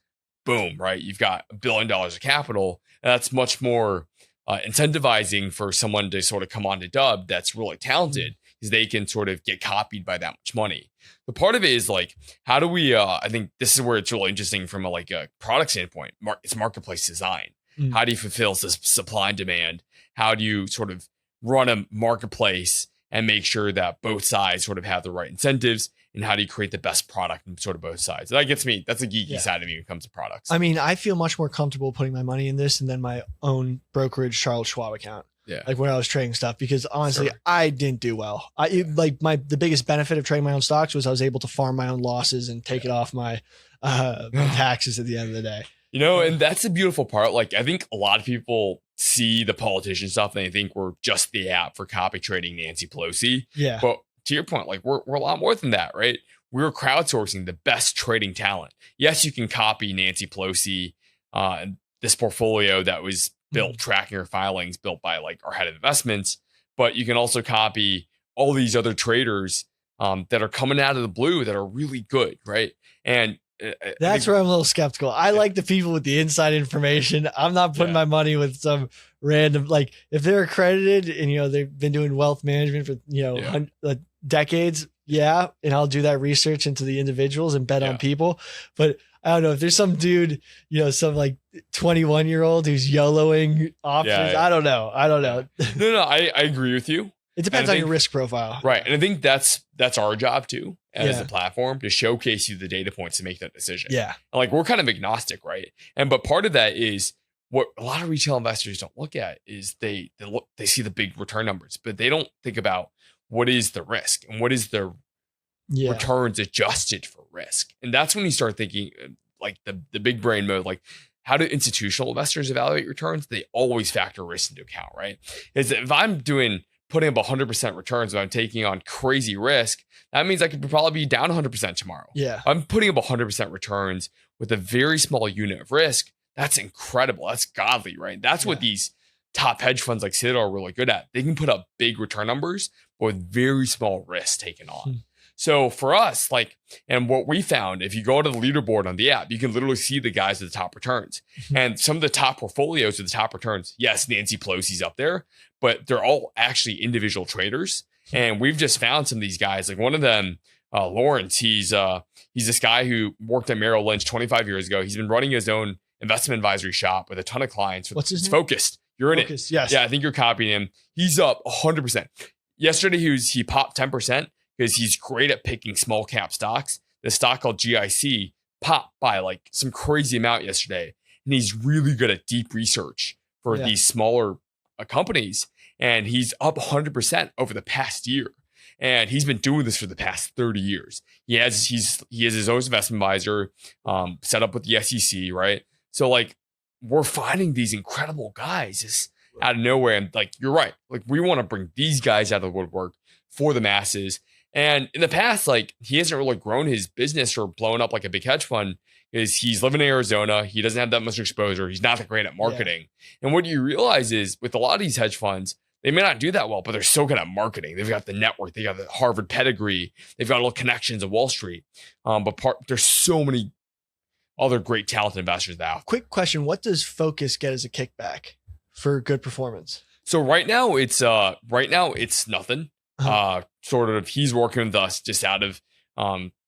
boom, right? You've got $1 billion of capital. And that's much more incentivizing for someone to sort of come on to Dub that's really talented because they can sort of get copied by that much money. But part of it is like, how do we, I think this is where it's really interesting from a product standpoint. It's marketplace design. How do you fulfill this supply and demand? How do you sort of run a marketplace and make sure that both sides sort of have the right incentives? And how do you create the best product in sort of both sides? That gets me, that's a geeky side of me when it comes to products. I mean, I feel much more comfortable putting my money in this and then my own brokerage Charles Schwab account. Yeah. Like when I was trading stuff, because honestly, I didn't do well. The biggest benefit of trading my own stocks was I was able to farm my own losses and take it off my taxes at the end of the day. You know, and that's the beautiful part. Like, I think a lot of people see the politician stuff and they think we're just the app for copy trading Nancy Pelosi. Yeah. But to your point, like we're a lot more than that, right? We're crowdsourcing the best trading talent. Yes, you can copy Nancy Pelosi, this portfolio that was built tracking her filings, built by like our head of investments, but you can also copy all these other traders that are coming out of the blue that are really good, right? And That's where I'm a little skeptical. I like the people with the inside information. I'm not putting my money with some random, like if they're accredited and, they've been doing wealth management for, decades. Yeah. And I'll do that research into the individuals and bet on people. But I don't know if there's some dude, some like 21-year-old who's YOLOing options. I don't know. No, I agree with you. It depends on your risk profile. Right. And I think that's our job too, as a platform, to showcase you the data points to make that decision. Yeah. And like, we're kind of agnostic, right? But part of that is what a lot of retail investors don't look at is they see the big return numbers, but they don't think about what is the risk and what is the returns adjusted for risk. And that's when you start thinking like the big brain mode, like how do institutional investors evaluate returns? They always factor risk into account, right? Is if I'm putting up 100% returns, but I'm taking on crazy risk, that means I could probably be down 100% tomorrow. Yeah. I'm putting up 100% returns with a very small unit of risk. That's incredible. That's godly, right? That's what these top hedge funds like Citadel are really good at. They can put up big return numbers, but with very small risk taken on. So for us, and what we found, if you go to the leaderboard on the app, you can literally see the guys with the top returns. And some of the top portfolios with the top returns, yes, Nancy Pelosi's up there, but they're all actually individual traders. And we've just found some of these guys, like one of them, Lawrence, he's this guy who worked at Merrill Lynch 25 years ago. He's been running his own investment advisory shop with a ton of clients. What's his name? Focused. You're Focused, in it. yes. Yeah, I think you're copying him. He's up 100%. Yesterday, he popped 10%. Because he's great at picking small cap stocks. The stock called GIC popped by like some crazy amount yesterday. And he's really good at deep research for these smaller companies. And he's up 100% over the past year. And he's been doing this for the past 30 years. He has his own investment advisor set up with the SEC, right? So like we're finding these incredible guys just out of nowhere. And like, you're right. Like we want to bring these guys out of the woodwork for the masses. And in the past, like he hasn't really grown his business or blown up like a big hedge fund because he's living in Arizona. He doesn't have that much exposure. He's not that great at marketing. And what you realize is with a lot of these hedge funds, they may not do that well, but they're so good at marketing. They've got the network. They got the Harvard pedigree. They've got all the connections at Wall Street. There's so many other great talented investors now. Quick question. What does Focus get as a kickback for good performance? So right now it's nothing. Sort of he's working with us just out of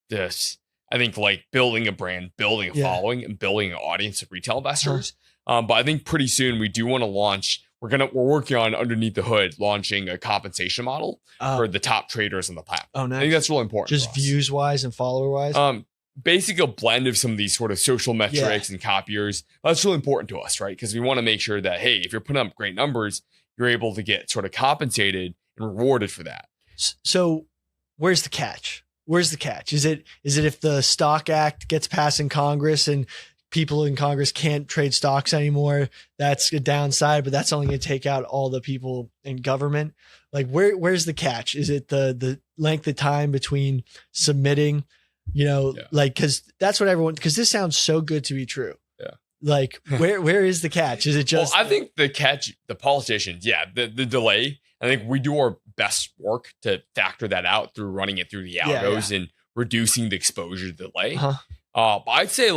this, I think, like building a brand, building a following, and building an audience of retail investors. But I think pretty soon we do want to launch. We're working on underneath the hood launching a compensation model for the top traders on the platform. Oh, nice. I think that's really important. Just views wise and follower wise. Basically a blend of some of these sort of social metrics and copiers. That's really important to us, right? Because we want to make sure that, hey, if you're putting up great numbers, you're able to get sort of compensated and rewarded for that. So where's the catch? Is it if the Stock Act gets passed in Congress and people in Congress can't trade stocks anymore, that's a downside, but that's only going to take out all the people in government. Like where's the catch? Is it the length of time between submitting, cause that's what cause this sounds so good to be true. Yeah. Like where is the catch? Is it just, I think the catch, the politicians, the delay, I think we do our best work to factor that out through running it through the algos and reducing the exposure to delay. But I'd say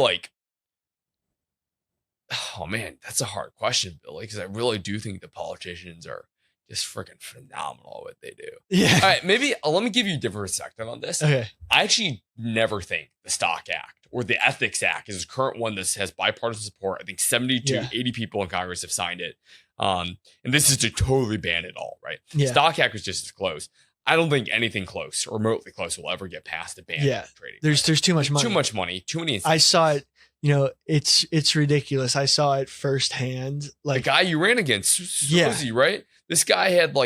oh man, that's a hard question, Billy, because I really do think the politicians are just freaking phenomenal at what they do. Yeah. All right, maybe let me give you a different perspective on this. Okay. I actually never think the Stock Act or the Ethics Act is the current one that has bipartisan support. I think 70 to 80 people in Congress have signed it. And this is to totally ban it all, right? Yeah. Stock Act was just as close. I don't think anything close or remotely close will ever get past the ban trading. There's too much money. Too much money. Too many. I saw it. It's ridiculous. I saw it firsthand. Like the guy you ran against, Suzy, right? This guy had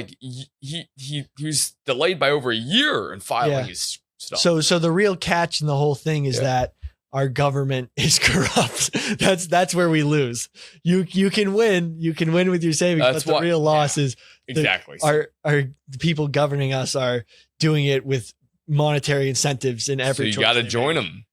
he was delayed by over a year in filing his stuff. So the real catch in the whole thing is that our government is corrupt. That's where we lose. You can win with your savings, but the real loss is exactly the people governing us are doing it with monetary incentives in every. So you got to join them.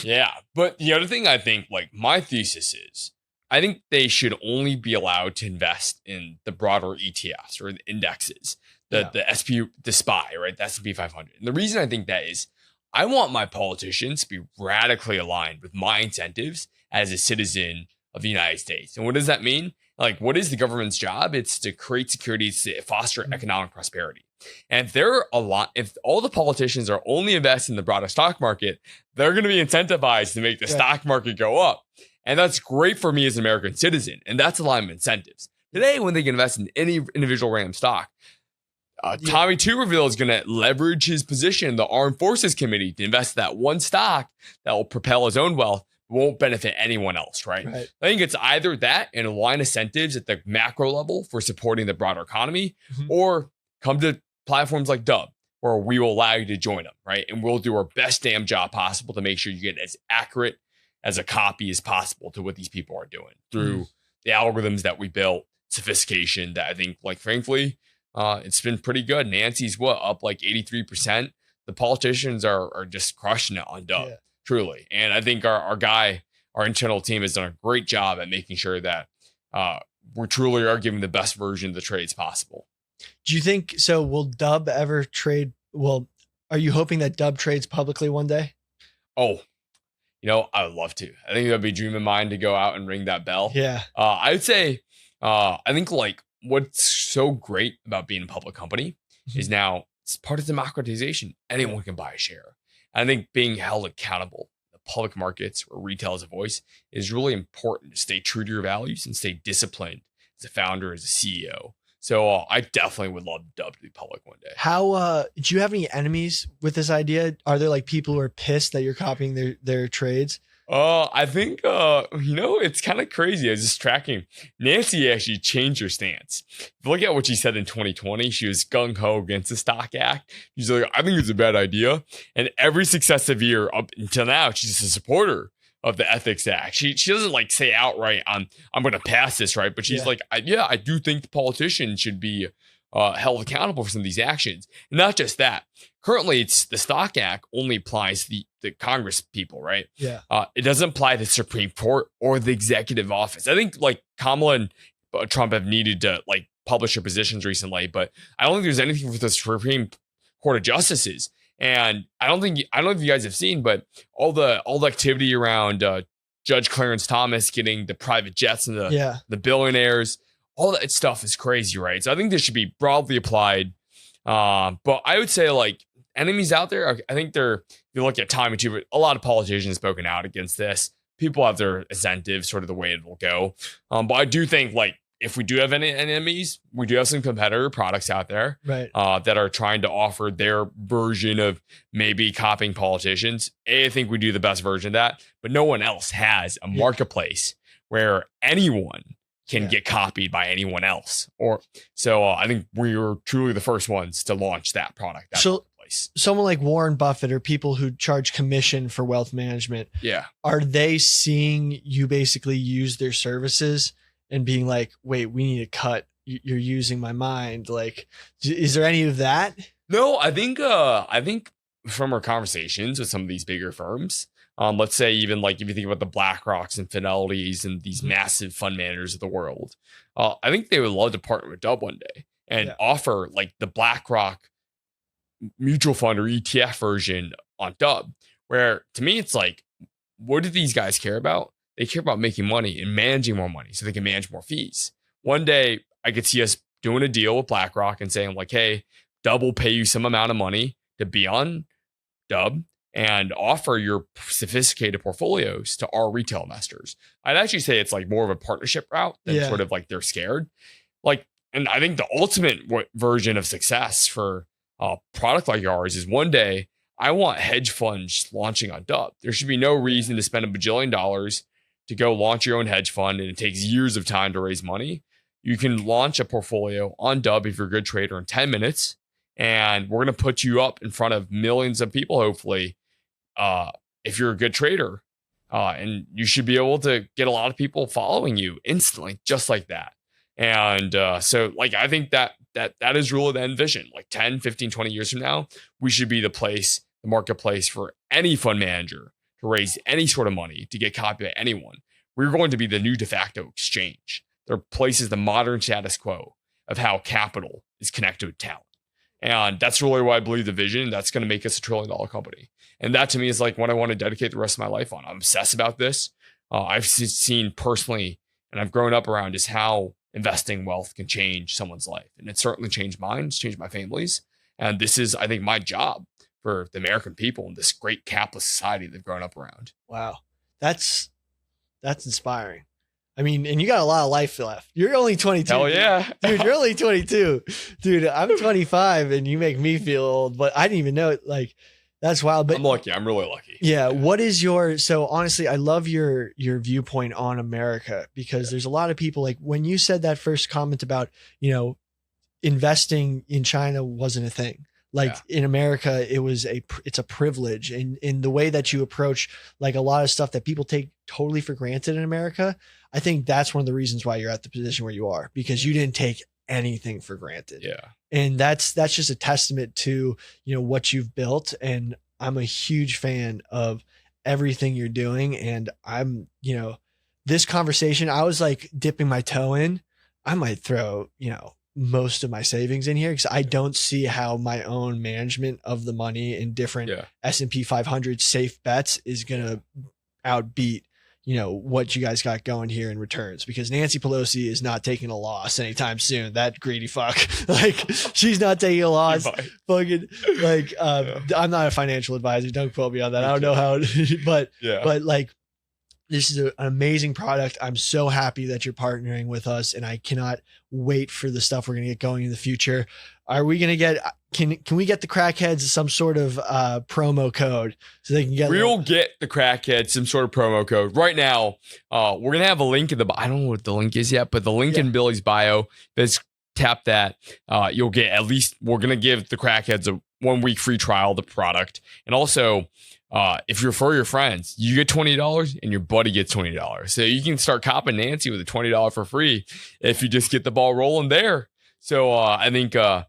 Yeah, but the other thing I think, my thesis is, I think they should only be allowed to invest in the broader ETFs or the indexes, the SP, the SPY, right? The S&P 500. And the reason I think that is, I want my politicians to be radically aligned with my incentives as a citizen of the United States. And what does that mean? Like, what is the government's job? It's to create security, to foster economic prosperity. And if all the politicians are only invested in the broader stock market, they're going to be incentivized to make the stock market go up. And that's great for me as an American citizen. And that's alignment incentives. Today, when they can invest in any individual random stock, Tommy Tuberville is going to leverage his position in the Armed Forces Committee to invest in that one stock that will propel his own wealth, won't benefit anyone else, right? I think it's either that and align incentives at the macro level for supporting the broader economy, or come to platforms like Dub, where we will allow you to join them, right? And we'll do our best damn job possible to make sure you get as accurate as a copy as possible to what these people are doing through the algorithms that we built, sophistication that I think, like, frankly, it's been pretty good. Nancy's up like 83%. The politicians are just crushing it on Dub, truly. And I think our internal team has done a great job at making sure that we truly are giving the best version of the trades possible. Do you think so? Will Dub ever trade? Well, are you hoping that Dub trades publicly one day? Oh, I would love to. I think that would be a dream of mine to go out and ring that bell. Yeah. I would say, I think like what's so great about being a public company is now it's part of democratization. Anyone can buy a share. I think being held accountable in the public markets where retail has a voice is really important to stay true to your values and stay disciplined as a founder, as a CEO. So I definitely would love Dub to be public one day. How do you have any enemies with this idea? Are there like people who are pissed that you're copying their trades? I think it's kind of crazy. I was just tracking. Nancy actually changed her stance. If you look at what she said in 2020, she was gung-ho against the Stock Act. She's like, I think it's a bad idea. And every successive year up until now, she's a supporter of the Ethics Act. She doesn't like say outright, I'm going to pass this, right? But she's like, I do think the politicians should be held accountable for some of these actions. And not just that. Currently, it's the Stock Act only applies to the Congress people, right? Yeah. It doesn't apply to the Supreme Court or the executive office. I think like Kamala and Trump have needed to like publish their positions recently, but I don't think there's anything for the Supreme Court of Justices. And I don't know if you guys have seen, but all the activity around Judge Clarence Thomas getting the private jets and the billionaires, all that stuff is crazy, right? So I think this should be broadly applied. But I would say like enemies out there, I think if you look at Tommy too, a lot of politicians have spoken out against this. People have their incentives, sort of the way it will go. But I do think like if we do have any enemies, we do have some competitor products out there, right? That are trying to offer their version of maybe copying politicians. I think we do the best version of that, but no one else has a marketplace where anyone can get copied by anyone else. I think we were truly the first ones to launch that product. Marketplace. Someone like Warren Buffett or people who charge commission for wealth management. Yeah. Are they seeing you basically use their services and being like, wait, we need to cut, you're using my mind? Like, is there any of that? No, I think from our conversations with some of these bigger firms, let's say even like if you think about the BlackRocks and Fidelities and these massive fund managers of the world, I think they would love to partner with Dub one day and offer like the BlackRock mutual fund or ETF version on Dub, where to me it's like, what do these guys care about? They care about making money and managing more money so they can manage more fees. One day I could see us doing a deal with BlackRock and saying like, hey, Dub will pay you some amount of money to be on Dub and offer your sophisticated portfolios to our retail investors. I'd actually say it's like more of a partnership route than sort of like they're scared. Like, and I think the ultimate version of success for a product like ours is one day I want hedge funds launching on Dub. There should be no reason to spend $1 bajillion to go launch your own hedge fund, and it takes years of time to raise money. You can launch a portfolio on Dub if you're a good trader in 10 minutes, and we're going to put you up in front of millions of people, hopefully, if you're a good trader. And you should be able to get a lot of people following you instantly, just like that. And so like, I think that is really the end vision. Like 10, 15, 20 years from now, we should be the marketplace for any fund manager to raise any sort of money to get copied by anyone. We're going to be the new de facto exchange. There are places, the modern status quo of how capital is connected with talent. And that's really why I believe the vision. That's going to make us $1 trillion company. And that to me is like what I want to dedicate the rest of my life on. I'm obsessed about this. I've seen personally, and I've grown up around, is how investing wealth can change someone's life. And it's certainly changed mine. It's changed my family's. And this is, I think, my job for the American people in this great capitalist society they've grown up around. Wow. That's inspiring. I mean, and you got a lot of life left. You're only 22. Hell yeah. Dude, you're only 22. Dude, I'm 25 and you make me feel old, but I didn't even know it. Like, that's wild. But I'm lucky. I'm really lucky. yeah. What is so honestly, I love your viewpoint on America, because there's a lot of people, like when you said that first comment about, investing in China wasn't a thing. Like in America, it's a privilege. And in the way that you approach like a lot of stuff that people take totally for granted in America, I think that's one of the reasons why you're at the position where you are, because you didn't take anything for granted. Yeah. And that's just a testament to, what you've built. And I'm a huge fan of everything you're doing. And I'm, this conversation, I was like dipping my toe in. I might throw, most of my savings in here, because I don't see how my own management of the money in different S&P 500 safe bets is going to outbeat, what you guys got going here in returns, because Nancy Pelosi is not taking a loss anytime soon. That greedy fuck, like she's not taking a loss. Fucking like, I'm not a financial advisor. Don't quote me on that. I don't know how, but like, this is an amazing product. I'm so happy that you're partnering with us, and I cannot wait for the stuff we're going to get going in the future. Are we going to get, can we get the crackheads some sort of promo code so they can get? We'll get the crackheads some sort of promo code right now. We're going to have a link in I don't know what the link is yet, but the link in Billy's bio, let's tap that. You'll get at least, we're going to give the crackheads a 1 week free trial of the product. And also, if you refer your friends, you get $20 and your buddy gets $20. So you can start copping Nancy with a $20 for free if you just get the ball rolling there. So I think, And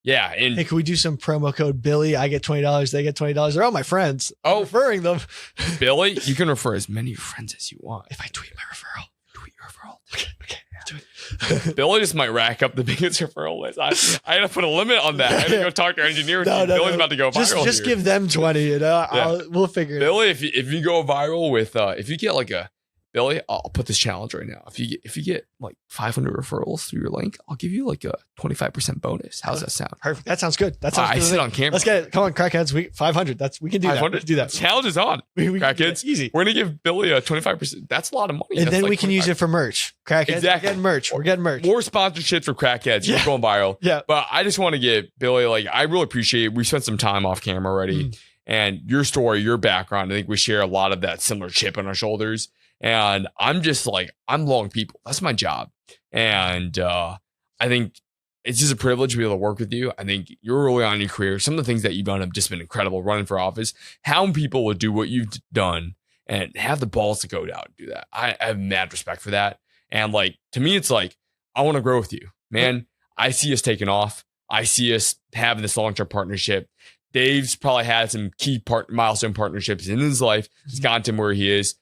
hey, can we do some promo code Billy? I get $20. They get $20. They're all my friends. I'm referring them. Billy, you can refer as many friends as you want. If I tweet my referral, tweet your referral. Okay. Billy just might rack up the biggest referral list. I gotta put a limit on that. I gotta go talk to our engineer. Billy's about to go viral. Just give them 20. We'll figure it out. Billy, if you go viral with, if you get like Billy, I'll put this challenge right now. If you get like 500 referrals through your link, I'll give you like a 25% bonus. How's that sound? Perfect. That sounds good. That sounds good. I sit on camera. Let's get it. Come on, crackheads. 500. We can do 500. That. We can do that. Challenge is on. Crackheads. Easy. We're gonna give Billy a 25%. That's a lot of money. And then like we can use it for merch. Crackheads. Exactly. We're getting merch. More sponsorships for crackheads. We're going viral. Yeah. But I just want to get Billy, like, I really appreciate it. We spent some time off camera already. And your story, your background, I think we share a lot of that similar chip on our shoulders. And I'm just like, I'm long people. That's my job. And I think it's just a privilege to be able to work with you. I think you're early on in your career. Some of the things that you've done have just been incredible, running for office. How people would do what you've done and have the balls to go out and do that. I have mad respect for that. And like, to me, it's like, I want to grow with you, man. I see us taking off. I see us having this long-term partnership. Dave's probably had some key milestone partnerships in his life. He's gotten to where he is.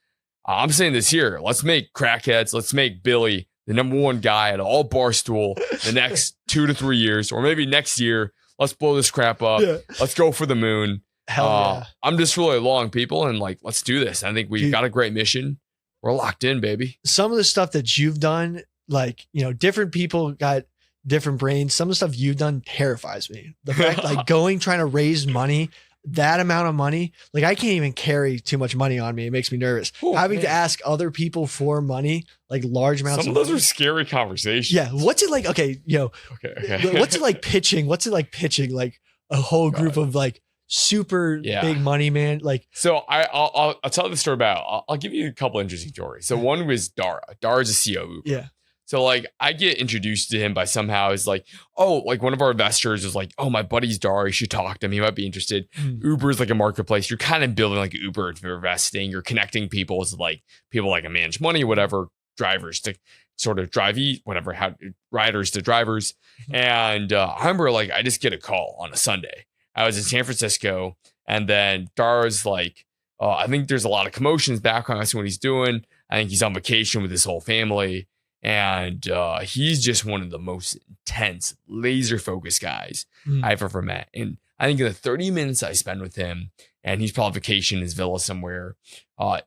I'm saying this here. Let's make crackheads. Let's make Billy the number one guy at all Barstool the next 2 to 3 years, or maybe next year. Let's blow this crap up. Yeah. Let's go for the moon. Hell yeah. I'm just really long people, and like, let's do this. I think we've got a great mission. We're locked in, baby. Some of the stuff that you've done, like, different people got different brains. Some of the stuff you've done terrifies me. The fact, like, trying to raise money, that amount of money, like, I can't even carry too much money on me. It makes me nervous. Having to ask other people for money, like large amounts. Some of those are scary conversations. Yeah. What's it like? Okay. Okay. What's it like pitching? What's it like pitching like a whole group of like super big money, man? Like, so I'll tell the story about, I'll give you a couple interesting stories. So one was Dara. Dara's a CEO of Uber. Yeah. So like, I get introduced to him by somehow is like, like one of our investors is like, my buddy's Dara, you should talk to him. He might be interested. Uber is like a marketplace. You're kind of building like Uber for investing. You're connecting people with like people like manage money, whatever, drivers to sort of drive, whatever, how riders to drivers. And I remember like, I just get a call on a Sunday. I was in San Francisco, and then Dara's like, I think there's a lot of commotion in his background. I see what he's doing. I think he's on vacation with his whole family. And he's just one of the most intense, laser focused guys I've ever met. And I think in the 30 minutes I spend with him, and he's probably vacationing in his villa somewhere,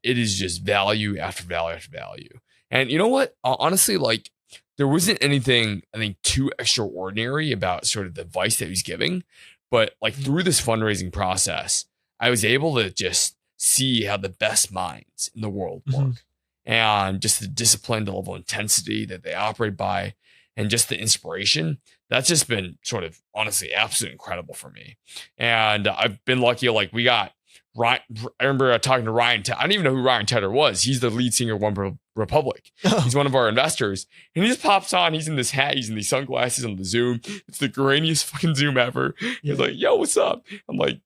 it is just value after value after value. And you know what? Honestly, like, there wasn't anything, I think, too extraordinary about sort of the advice that he's giving. But like through this fundraising process, I was able to just see how the best minds in the world work. And just the discipline, the level of intensity that they operate by, and just the inspiration. That's just been sort of honestly absolutely incredible for me. And I've been lucky. Like, we got Ryan. I remember talking to Ryan. I don't even know who Ryan Tedder was. He's the lead singer of One Republic. He's one of our investors. And he just pops on. He's in this hat. He's in these sunglasses on the Zoom. It's the grainiest fucking Zoom ever. He's like, yo, what's up? I'm like,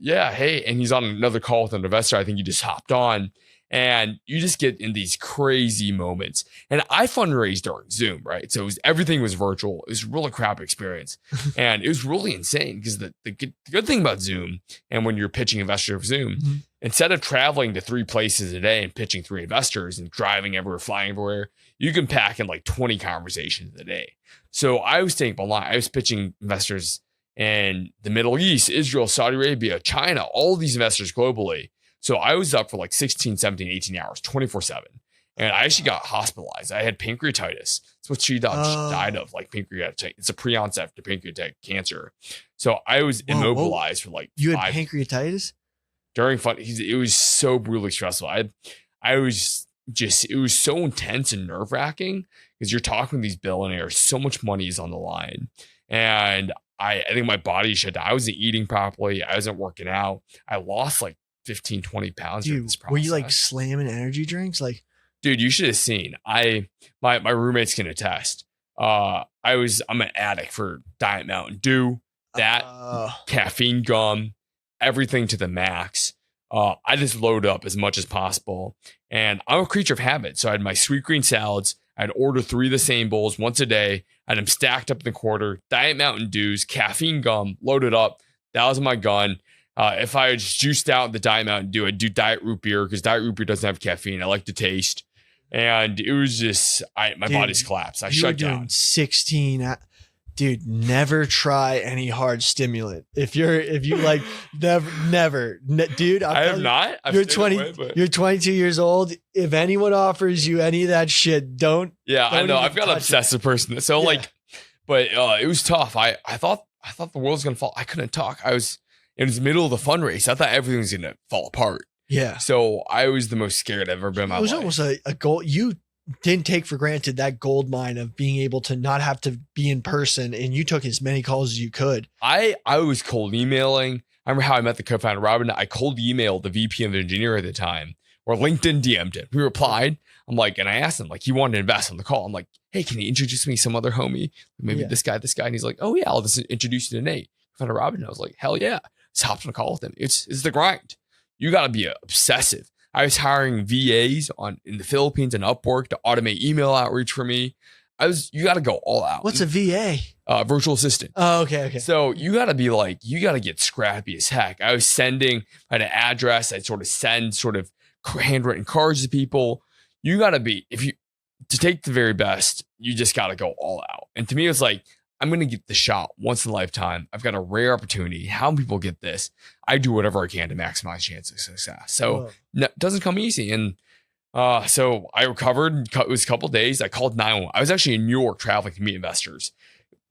yeah, hey. And he's on another call with an investor. I think he just hopped on. And you just get in these crazy moments. And I fundraised during Zoom, right? So everything was virtual. It was a really crap experience. And it was really insane because the good thing about Zoom, and when you're pitching investors of Zoom, instead of traveling to 3 places a day and pitching 3 investors and driving everywhere, flying everywhere, you can pack in like 20 conversations a day. So I was taking a lot. I was pitching investors in the Middle East, Israel, Saudi Arabia, China, all these investors globally. So I was up for like 16, 17, 18 hours, 24/7. And I actually got hospitalized. I had pancreatitis. That's what she died of, like pancreatitis. It's a pre-onset to pancreatic cancer. So I was immobilized for like You had pancreatitis? During fun. It was so brutally stressful. I was just, it was so intense and nerve wracking because you're talking to these billionaires. So much money is on the line. And I think my body shut down. I wasn't eating properly. I wasn't working out. I lost like 15, 20 pounds. Dude, this process. were you like slamming energy drinks? Like, dude, you should have seen. My roommates can attest. I'm an addict for Diet Mountain Dew, that caffeine gum, everything to the max. I just load up as much as possible. And I'm a creature of habit. So I had my sweet green salads. I'd order 3 of the same bowls once a day. I had them stacked up in the quarter. Diet Mountain Dews, caffeine gum, loaded up. That was my gun. If I just juiced out the Diet Mountain Dew, I'd do Diet Root Beer because Diet Root Beer doesn't have caffeine. I like the taste. And it was just, my body's collapsed. I shut down. 16. Dude, never try any hard stimulant. If you like, never. Dude, I have not. You're 20. You're 22 years old. If anyone offers you any of that shit, don't. Yeah, I know. I've got an obsessive person. So but it was tough. I thought the world was gonna fall. I couldn't talk. It was the middle of the fundraise. I thought everything was going to fall apart. Yeah. So I was the most scared I've ever been in my life. It was almost a goal. You didn't take for granted that gold mine of being able to not have to be in person, and you took as many calls as you could. I was cold emailing. I remember how I met the co-founder, Robinhood. I cold emailed the VP of engineering at the time, or LinkedIn DM'd him. We replied. I'm like, and I asked him, like, he wanted to invest on the call. I'm like, hey, can you introduce me to some other homie? Maybe this guy. And he's like, oh yeah, I'll just introduce you to Nate, co-founder Robinhood. I was like, hell yeah. Hopped on a call with him. It's the grind. You got to be obsessive. I was hiring VAs in the Philippines and Upwork to automate email outreach for me. You got to go all out. What's a VA? Virtual assistant. Oh, okay. So you got to be like, you got to get scrappy as heck. I had an address. I'd sort of send sort of handwritten cards to people. You got to be, to take the very best, you just got to go all out. And to me, it's like, I'm going to get the shot once in a lifetime. I've got a rare opportunity. How many people get this? I do whatever I can to maximize chance of success. So it doesn't come easy. And so I recovered. It was a couple of days. I called 911. I was actually in New York traveling to meet investors.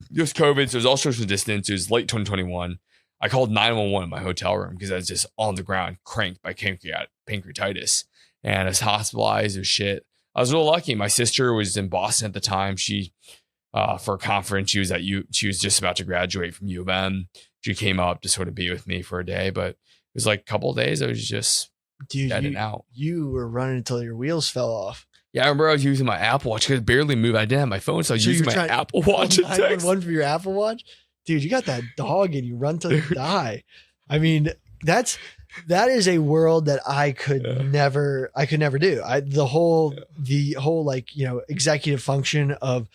It was COVID, so it was all social distance. It was late 2021. I called 911 in my hotel room because I was just on the ground, cranked by pancreatitis. And I was hospitalized. It was shit. I was real lucky. My sister was in Boston at the time. She for a conference. She was just about to graduate from U of M. She came up to sort of be with me for a day, but it was like a couple of days. I was just dead and out. You were running until your wheels fell off. Yeah, I remember I was using my Apple Watch. I could barely move. I didn't have my phone, so I was using my Apple Watch. 911 for your Apple Watch? Dude, you got that dog and you run till you die. I mean, that is a world that I could never do. The whole like, executive function of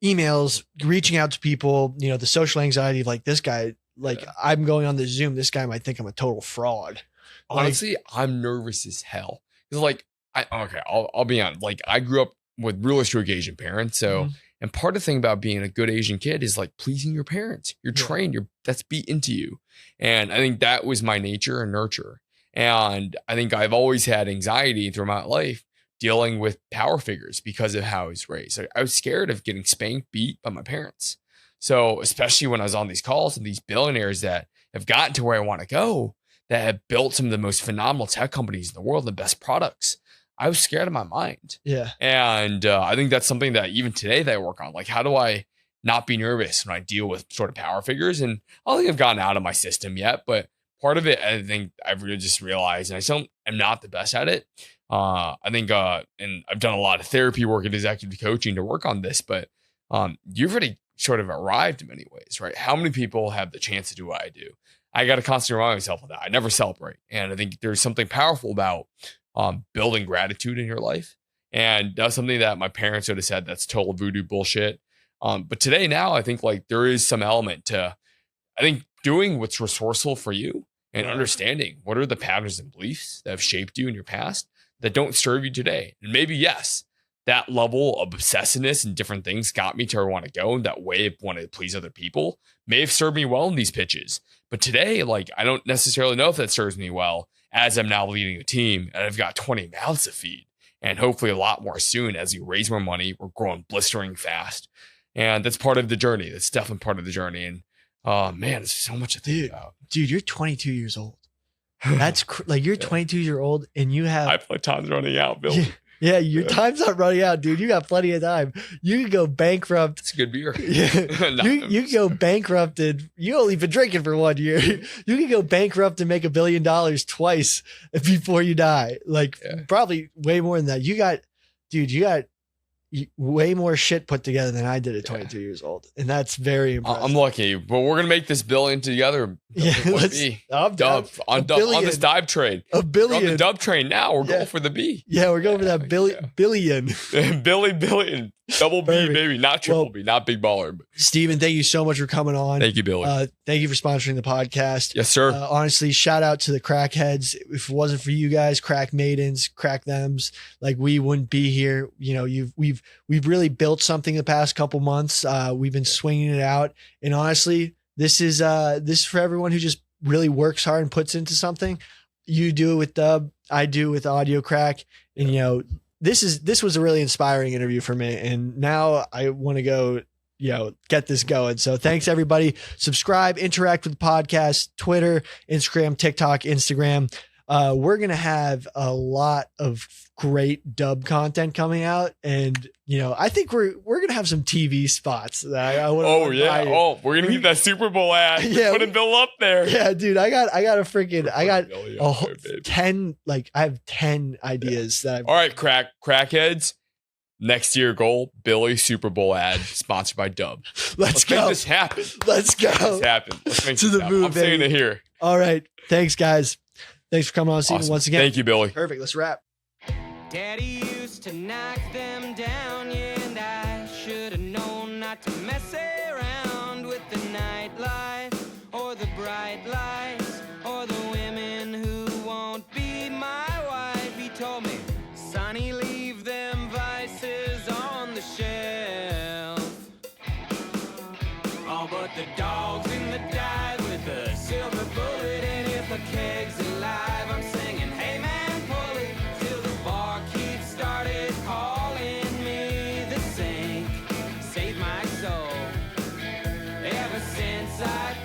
emails, reaching out to people, the social anxiety of like this guy, I'm going on the Zoom. This guy might think I'm a total fraud. Honestly, I'm nervous as hell. It's like, I'll be honest. Like, I grew up with really strict Asian parents. So, and part of the thing about being a good Asian kid is like pleasing your parents. You're trained, that's beat into you. And I think that was my nature and nurture. And I think I've always had anxiety throughout my life dealing with power figures because of how I was raised. I was scared of getting spanked, beat by my parents. So especially when I was on these calls and these billionaires that have gotten to where I want to go, that have built some of the most phenomenal tech companies in the world, the best products, I was scared of my mind. Yeah. And I think that's something that even today that I work on. Like, how do I not be nervous when I deal with sort of power figures? And I don't think I've gotten out of my system yet, but part of it, I think I've really just realized, and I'm not the best at it. I think, and I've done a lot of therapy work and executive coaching to work on this, but you've already sort of arrived in many ways, right? How many people have the chance to do what I do? I got to constantly remind myself of that. I never celebrate. And I think there's something powerful about building gratitude in your life. And that's something that my parents would have said that's total voodoo bullshit. But today, now, I think like there is some element to, I think, doing what's resourceful for you and understanding what are the patterns and beliefs that have shaped you in your past that don't serve you today. And maybe, yes, that level of obsessiveness and different things got me to where I want to go. And that way of wanting to please other people may have served me well in these pitches. But today, like, I don't necessarily know if that serves me well as I'm now leading a team and I've got 20 mouths to feed and hopefully a lot more soon as we raise more money. We're growing blistering fast. And that's part of the journey. That's definitely part of the journey. And man, there's so much to think about. Dude, you're 22 years old. That's like you're 22 years old and you have my time's running out, Bill. Yeah, your time's not running out, dude. You got plenty of time. You can go bankrupt. It's a good beer. Yeah. You can go bankrupted. You only been drinking for 1 year. You can go bankrupt and make $1 billion twice before you die. Like probably way more than that. You got way more shit put together than I did at 22 years old. And that's very impressive. I'm lucky, but we're going to make this billion together. Yeah, on this dive trade. $1 billion. We're on the dub train now. We're going for the B. Yeah, we're going for that billion. Billion. Double B, Perfect. Baby. Not triple B, not big baller. But. Steven, thank you so much for coming on. Thank you, Billy. Thank you for sponsoring the podcast. Yes, sir. Honestly, shout out to the Crackheads. If it wasn't for you guys, crack maidens, crack thems, like we wouldn't be here. You know, we've really built something the past couple months. We've been swinging it out, and honestly, this is for everyone who just really works hard and puts into something. You do it with Dub, I do with Audiocraic, and you know. This was a really inspiring interview for me, and now I want to go, get this going. So thanks everybody. Subscribe, interact with the podcast, Twitter, Instagram, TikTok, Instagram. We're going to have a lot of great Dub content coming out, and I think we're going to have some TV spots that I want to we're going to get that Super Bowl ad. Yeah, putting Bill up there. Yeah, dude, I got 10, I have 10 ideas that all right, crackheads. Next year goal, Billy Super Bowl ad sponsored by Dub. Let's go. Make this happen. Let's go. Let's happen. Let's make to this the happen. moon, I'm saying baby. it here. All right. Thanks, guys. Thanks for coming on, Steven, once again. Thank you, Billy. Perfect. Let's wrap. Daddy used to knock them down, yeah, and I should have known not to mess around with the nightlife or the bright lights or the women who won't be my wife. He told me, Sonny, leave them vices on the shelf. Oh, but the dog's in the dive with a silver bullet, and if a keg's alive, I'm singing, hey man, pull it, till the barkeep started calling me the saint, save my soul. Ever since I